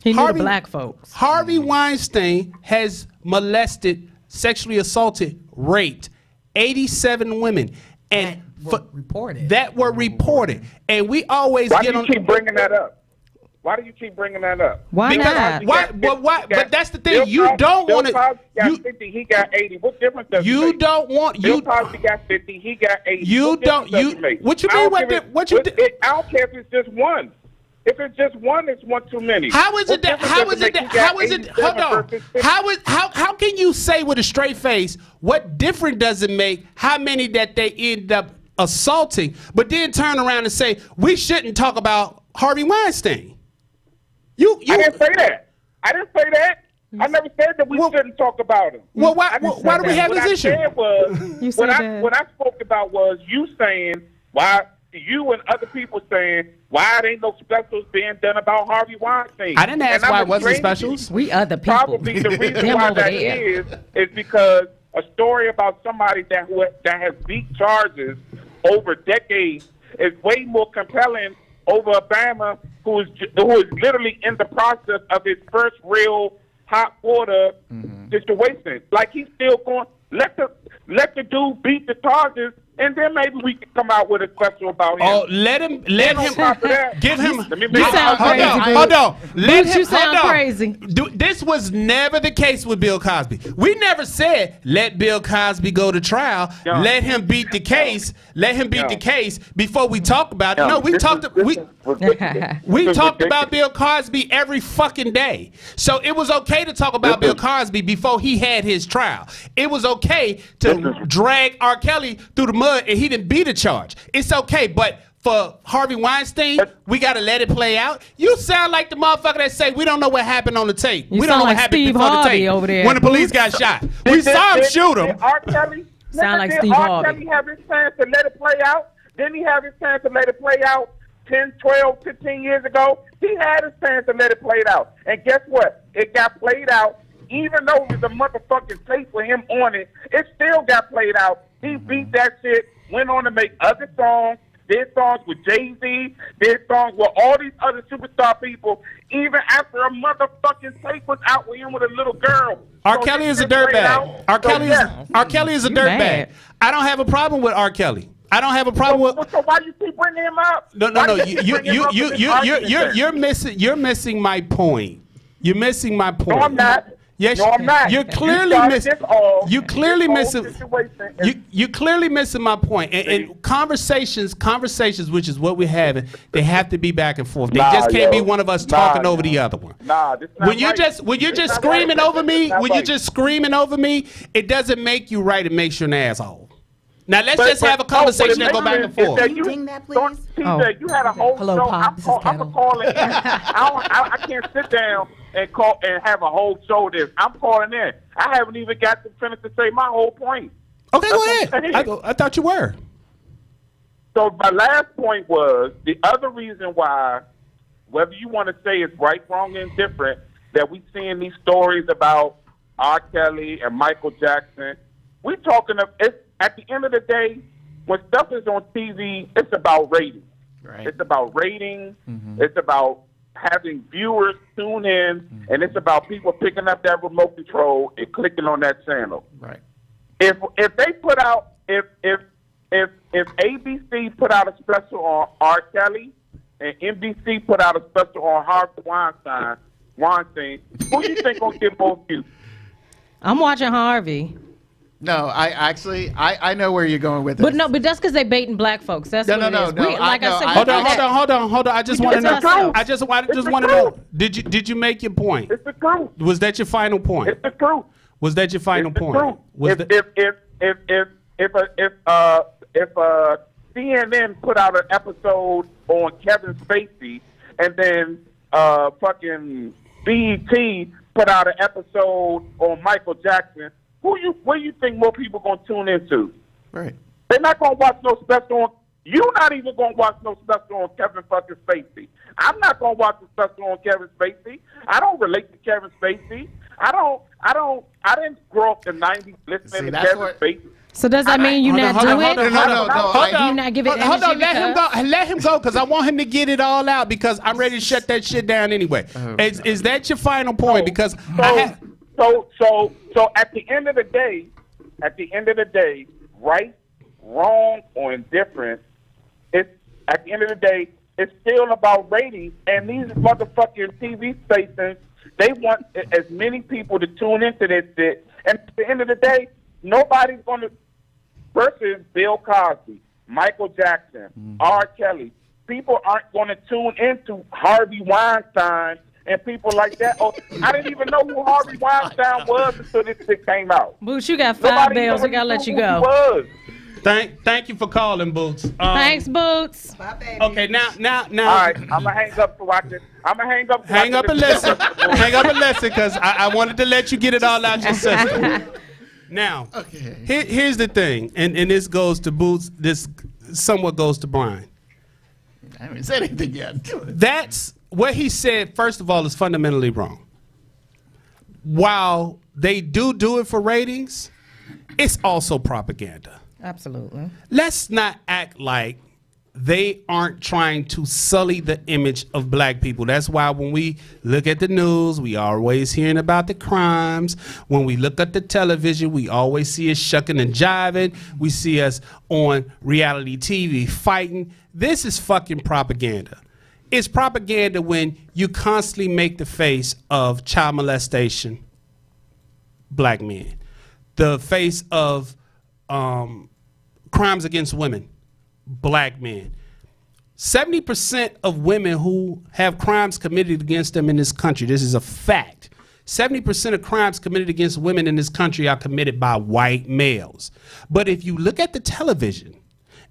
He knew the black folks. Harvey Weinstein has molested, sexually assaulted, raped 87 women. And that were reported. And we always Why get do you keep bringing that up? Why do you keep bringing that up? Why not? But that's the thing. You don't want to. Bill Cosby got 50. He got 80. What difference does it make? You don't want. Bill Cosby got 50. He got 80. You don't. What you mean? What you? I don't care if it's just one. If it's just one, it's one too many. How is it that? How is it that? How is it? Hold on. How can you say with a straight face what difference does it make? How many that they end up assaulting, but then turn around and say we shouldn't talk about Harvey Weinstein? I didn't say that. I didn't say that. I never said that we shouldn't talk about him. Well, why do we have this issue? What I spoke about was you saying why you and other people saying why there ain't no specials being done about Harvey Weinstein. I didn't ask why it wasn't specials. We other people. Probably the reason why that is because a story about somebody that has beat charges over decades is way more compelling over Obama, who is literally in the process of his first real hot water situation. Like he's still going. Let the dude beat the charges, and then maybe we can come out with a special about him. Oh, let him. Give him. You sound crazy. Hold on. Let him. You sound crazy. This was never the case with Bill Cosby. We never said let Bill Cosby go to trial. Let him beat the case. Let him beat the case before we talk about it. No, we talked. We talked about Bill Cosby every fucking day. So it was okay to talk about Bill Cosby before he had his trial. It was okay to drag R. Kelly through the mud and he didn't beat a charge. It's okay, but for Harvey Weinstein, we got to let it play out. You sound like the motherfucker that say we don't know what happened on the tape. We don't know what happened before the tape over there. when the police got shot. We saw him shoot him. R. Kelly sound like Steve R. Harvey. Kelly have his chance to let it play out? Didn't he have his chance to let it play out 10, 12, 15 years ago? He had his chance to let it play out. And guess what? It got played out. Even though there's a motherfucking tape with him on it, it still got played out. He beat that shit, went on to make other songs, did songs with Jay-Z, did songs with all these other superstar people, even after a motherfucking tape was out with him with a little girl. R. Kelly is a dirtbag. R. Kelly is a dirtbag. I don't have a problem with R. Kelly. I don't have a problem with. So why you keep bringing him up? No. You're missing my point. You're missing my point. No, I'm not. Yes, no, I'm not. You're clearly missing. You clearly missing. You clearly missing my point. And conversations, which is what we're having, they have to be back and forth. They just can't be one of us talking over the other one. When you're just screaming over me, it doesn't make you right. It makes you an asshole. Now let's just have a conversation and go back and forth. Can you ding that, please? You had a whole Hello, show. Pop. This is I'm calling in. I can't sit down and call and have a whole show. I'm calling in. I haven't even got to finish to say my whole point. Okay, go ahead. I thought you were. So my last point was the other reason why, whether you want to say it's right, wrong, and different, that we seeing these stories about R. Kelly and Michael Jackson. We talking of it's. At the end of the day, when stuff is on TV, it's about ratings. Right. It's about ratings. Mm-hmm. It's about having viewers tune in, and it's about people picking up that remote control and clicking on that channel. Right. If they put out if ABC put out a special on R. Kelly and NBC put out a special on Harvey Weinstein, who do you think gonna get more views? I'm watching Harvey. No, I know where you're going with this. But that's because they baiting black folks. That's what it is. Hold on. I just want to know. I just want to know. Did you make your point? It's the truth. Was that your final point? It's the truth. Was that your final point? If CNN put out an episode on Kevin Spacey and then fucking BET put out an episode on Michael Jackson, what do you think more people gonna tune into? Right. They're not gonna watch no special on. You're not even gonna watch no special on Kevin fucking Spacey. I'm not gonna watch the special on Kevin Spacey. I don't relate to Kevin Spacey. I didn't grow up in the 90s listening to Kevin Spacey. So does that mean you not do it? No. You not give it energy? Hold on, let him go, because I want him to get it all out, because I'm ready to shut that shit down anyway. Is that your final point? Because so at the end of the day, right, wrong, or indifferent, it's at the end of the day, it's still about ratings, and these motherfucking TV stations, they want as many people to tune into this shit, and at the end of the day, nobody's going to, versus Bill Cosby, Michael Jackson, R. Kelly, people aren't going to tune into Harvey Weinstein and people like that. Oh, I didn't even know who Harvey Weinstein was until this shit came out. Boots, you got 5 bells. We got to let you go. Thank you for calling, Boots. Thanks, Boots. Bye, baby. Okay, now. All right, I'm going to hang up to watch it. Hang up and listen. Hang up and listen, because I wanted to let you get it all out your system. Now, here's the thing, and this goes to Boots, this somewhat goes to Brian. I haven't said anything yet. That's what he said, first of all, is fundamentally wrong. While they do it for ratings, it's also propaganda. Absolutely. Let's not act like they aren't trying to sully the image of black people. That's why when we look at the news, we always hearing about the crimes. When we look at the television, we always see us shucking and jiving. We see us on reality TV fighting. This is fucking propaganda. It's propaganda when you constantly make the face of child molestation, black men, the face of crimes against women, black men. 70% of women who have crimes committed against them in this country, this is a fact. 70% of crimes committed against women in this country are committed by white males. But if you look at the television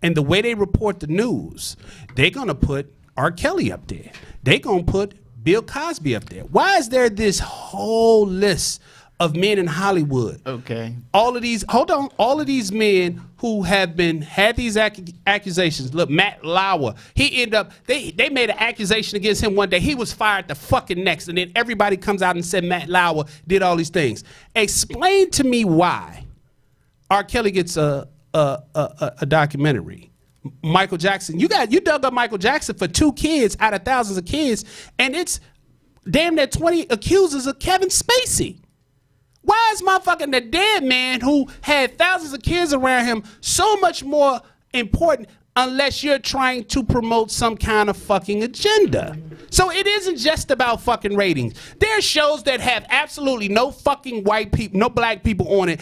and the way they report the news, they're going to put R. Kelly up there. They're going to put Bill Cosby up there. Why is there this whole list of men in Hollywood? Okay. All of these men who have had these accusations. Look, Matt Lauer, he ended up, they made an accusation against him one day. He was fired the fucking next, and then everybody comes out and said Matt Lauer did all these things. Explain to me why R. Kelly gets a documentary. Michael Jackson, you dug up Michael Jackson for 2 kids out of thousands of kids, and it's damn near 20 accusers of Kevin Spacey. Why is motherfucking the dead man who had thousands of kids around him so much more important unless you're trying to promote some kind of fucking agenda? So it isn't just about fucking ratings. There are shows that have absolutely no fucking white people, no black people on it.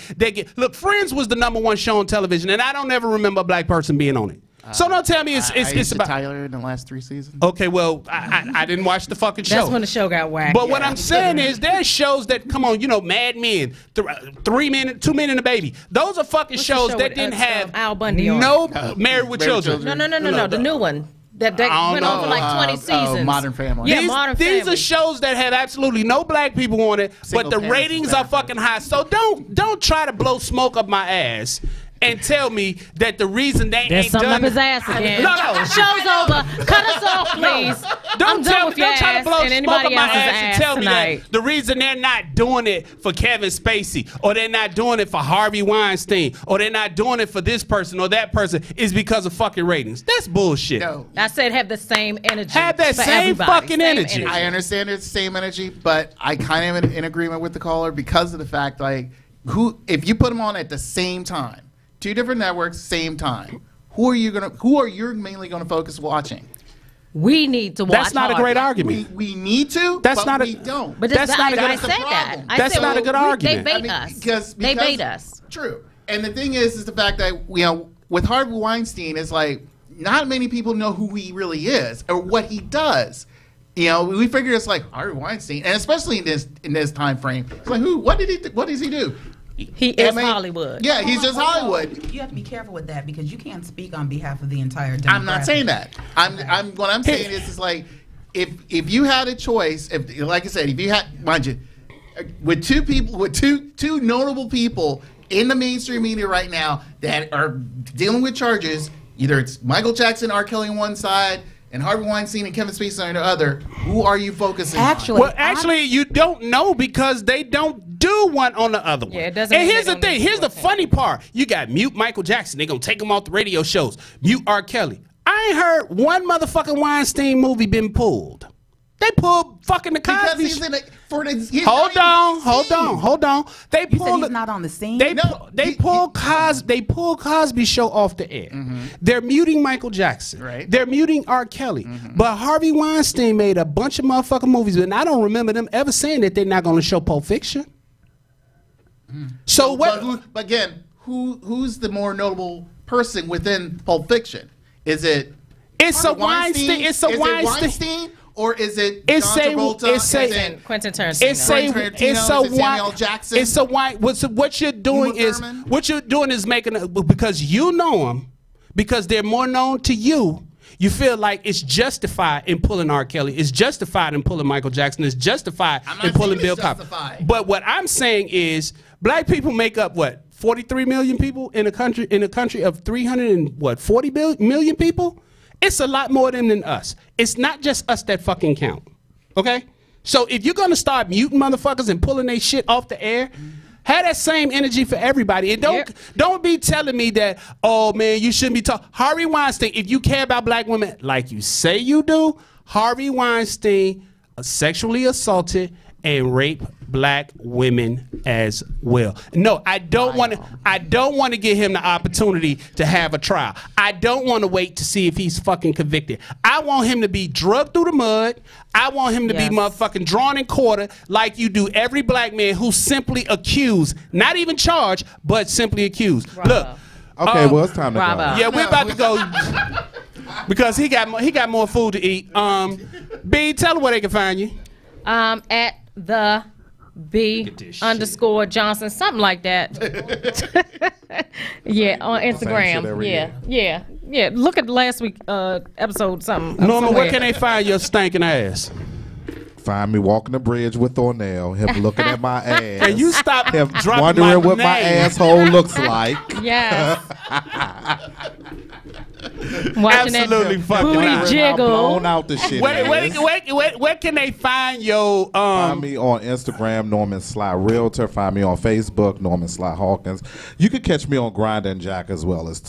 Look, Friends was the #1 show on television, and I don't ever remember a black person being on it. So don't tell me it's about Tyler in the last 3 seasons. Okay, well, I didn't watch the fucking show. That's when the show got whacked. But what I'm saying is there's shows that, come on, Mad Men, 3 Men, 2 Men and a Baby. Those are fucking shows that didn't have Al Bundy on Married with Children. No, the new one. That went on for like 20 seasons. Modern Family. Yeah, Modern Family. These are shows that have absolutely no black people on it, but the ratings are fucking high. So don't try to blow smoke up my ass and tell me that the reason they There's ain't something done up his ass again. No. Show's over. Cut us off, please. Don't try to blow smoke up my ass and tell me tonight. that the reason they're not doing it for Kevin Spacey, or they're not doing it for Harvey Weinstein, or they're not doing it for this person or that person is because of fucking ratings. That's bullshit. No. I said have the same energy. Have that same fucking energy. I understand it's the same energy, but I kind of am in agreement with the caller because of the fact, if you put them on at the same time, 2 different networks, same time, who are you mainly gonna focus watching? We need to watch. That's not a great argument. We need to. We don't. But that's not a good. I said that. That's not a good argument. They bait us. Because they bait us. True. And the thing is the fact that with Harvey Weinstein, it's like not many people know who he really is or what he does. We figure it's like Harvey Weinstein, and especially in this time frame, it's like what does he do? He is Hollywood. Yeah, he's just Hollywood. You have to be careful with that because you can't speak on behalf of the entire demographic. I'm not saying that. What I'm saying is like if you had a choice, like I said, if you had, mind you, with 2 people, with two notable people in the mainstream media right now that are dealing with charges, either it's Michael Jackson, R. Kelly on one side, and Harvey Weinstein and Kevin Spacey on the other, who are you focusing on? Actually, you don't know because they don't do one on the other one. Yeah, it doesn't. And here's the thing. Here's the funny part. You got mute Michael Jackson. They're going to take him off the radio shows. Mute R. Kelly. I ain't heard one motherfucking Weinstein movie been pulled. They pulled fucking the Cosby. Because he's in a, hold on. They You said pulled. he's not on the scene. They pulled Cosby show off the air. They're muting Michael Jackson. Right. They're muting R. Kelly. But Harvey Weinstein made a bunch of motherfucking movies, and I don't remember them ever saying that they're not going to show Pulp Fiction. So what? But again, who's the more notable person within Pulp Fiction? Is it? It's a Weinstein. It's a Weinstein. Or is it John Travolta? It's Quentin Tarantino. It's a Samuel Jackson. It's a white. What you're doing is making because you know them, because they're more known to you. You feel like it's justified in pulling R. Kelly. It's justified in pulling Michael Jackson. It's justified in pulling Bill Cosby. But what I'm saying is, black people make up what 43 million people in a country of 340 million people. It's a lot more than us. It's not just us that fucking count. Okay? So if you're gonna start muting motherfuckers and pulling their shit off the air, have that same energy for everybody. And don't be telling me that, oh man, you shouldn't be talking. Harvey Weinstein, if you care about black women like you say you do, Harvey Weinstein sexually assaulted and raped black women as well. No, I don't want to give him the opportunity to have a trial. I don't want to wait to see if he's fucking convicted. I want him to be drugged through the mud. I want him to be motherfucking drawn and quartered like you do every black man who's simply accused, not even charged, but simply accused. Bravo. Look. Okay, well, it's time to go. Yeah, we're about to go because he got more food to eat. B, tell them where they can find you. At the B_Johnson, something like that. Yeah, on Instagram. Yeah. Look at last week episode something. Norman, where can they find your stinking ass? Find me walking the bridge with Ornell, him looking at my ass. And you stop him dropping wondering what my asshole looks like. Yes. Watching absolutely that fucking booty jiggle. Blown out the shit. Where can they find your Find me on Instagram, Norman Sly Realtor. Find me on Facebook, Norman Sly Hawkins. You can catch me on Grinder and Jack as well as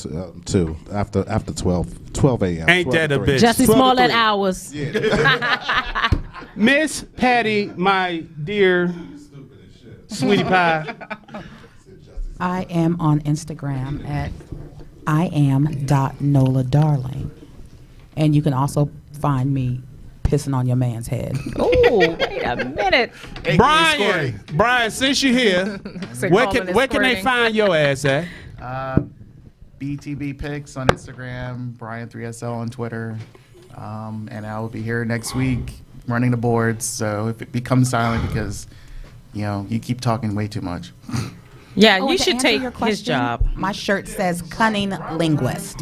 too after 12 a.m. Ain't that a bitch? Jussie Smollett hours. Yeah. Miss Patty, my dear sweetie pie. I am on Instagram at Iam.NolaDarling. And you can also find me pissing on your man's head. Oh, wait a minute. Brian, since you're here, where can they find your ass at? BTB Pics on Instagram, Brian3SL on Twitter. And I will be here next week running the boards. So if it becomes silent because, you keep talking way too much. Yeah, you should take his job. My shirt says cunning linguist.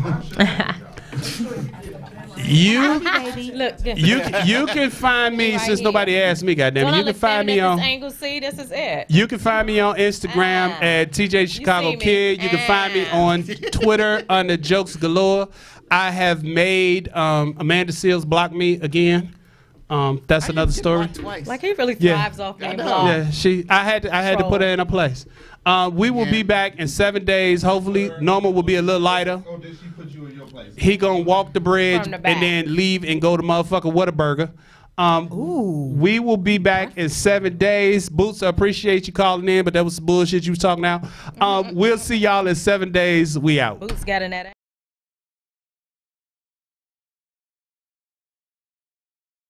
You can find me since nobody asked me. Goddamn, you can find me on. This is it. You can find me on Instagram at TJ Chicago Kid. You can find me on Twitter under Jokes Galore. I have made Amanda Seals block me again. That's another story. Like he really thrives off being blocked. Yeah, I had to put her in a place. We will be back in 7 days. Hopefully, Norma will be a little lighter. Oh, did she put you in your place? He gonna walk the bridge and then leave and go to motherfucker Whataburger. We will be back in 7 days. Boots, I appreciate you calling in, but that was some bullshit you was talking now. We'll see y'all in 7 days. We out. Boots got in that.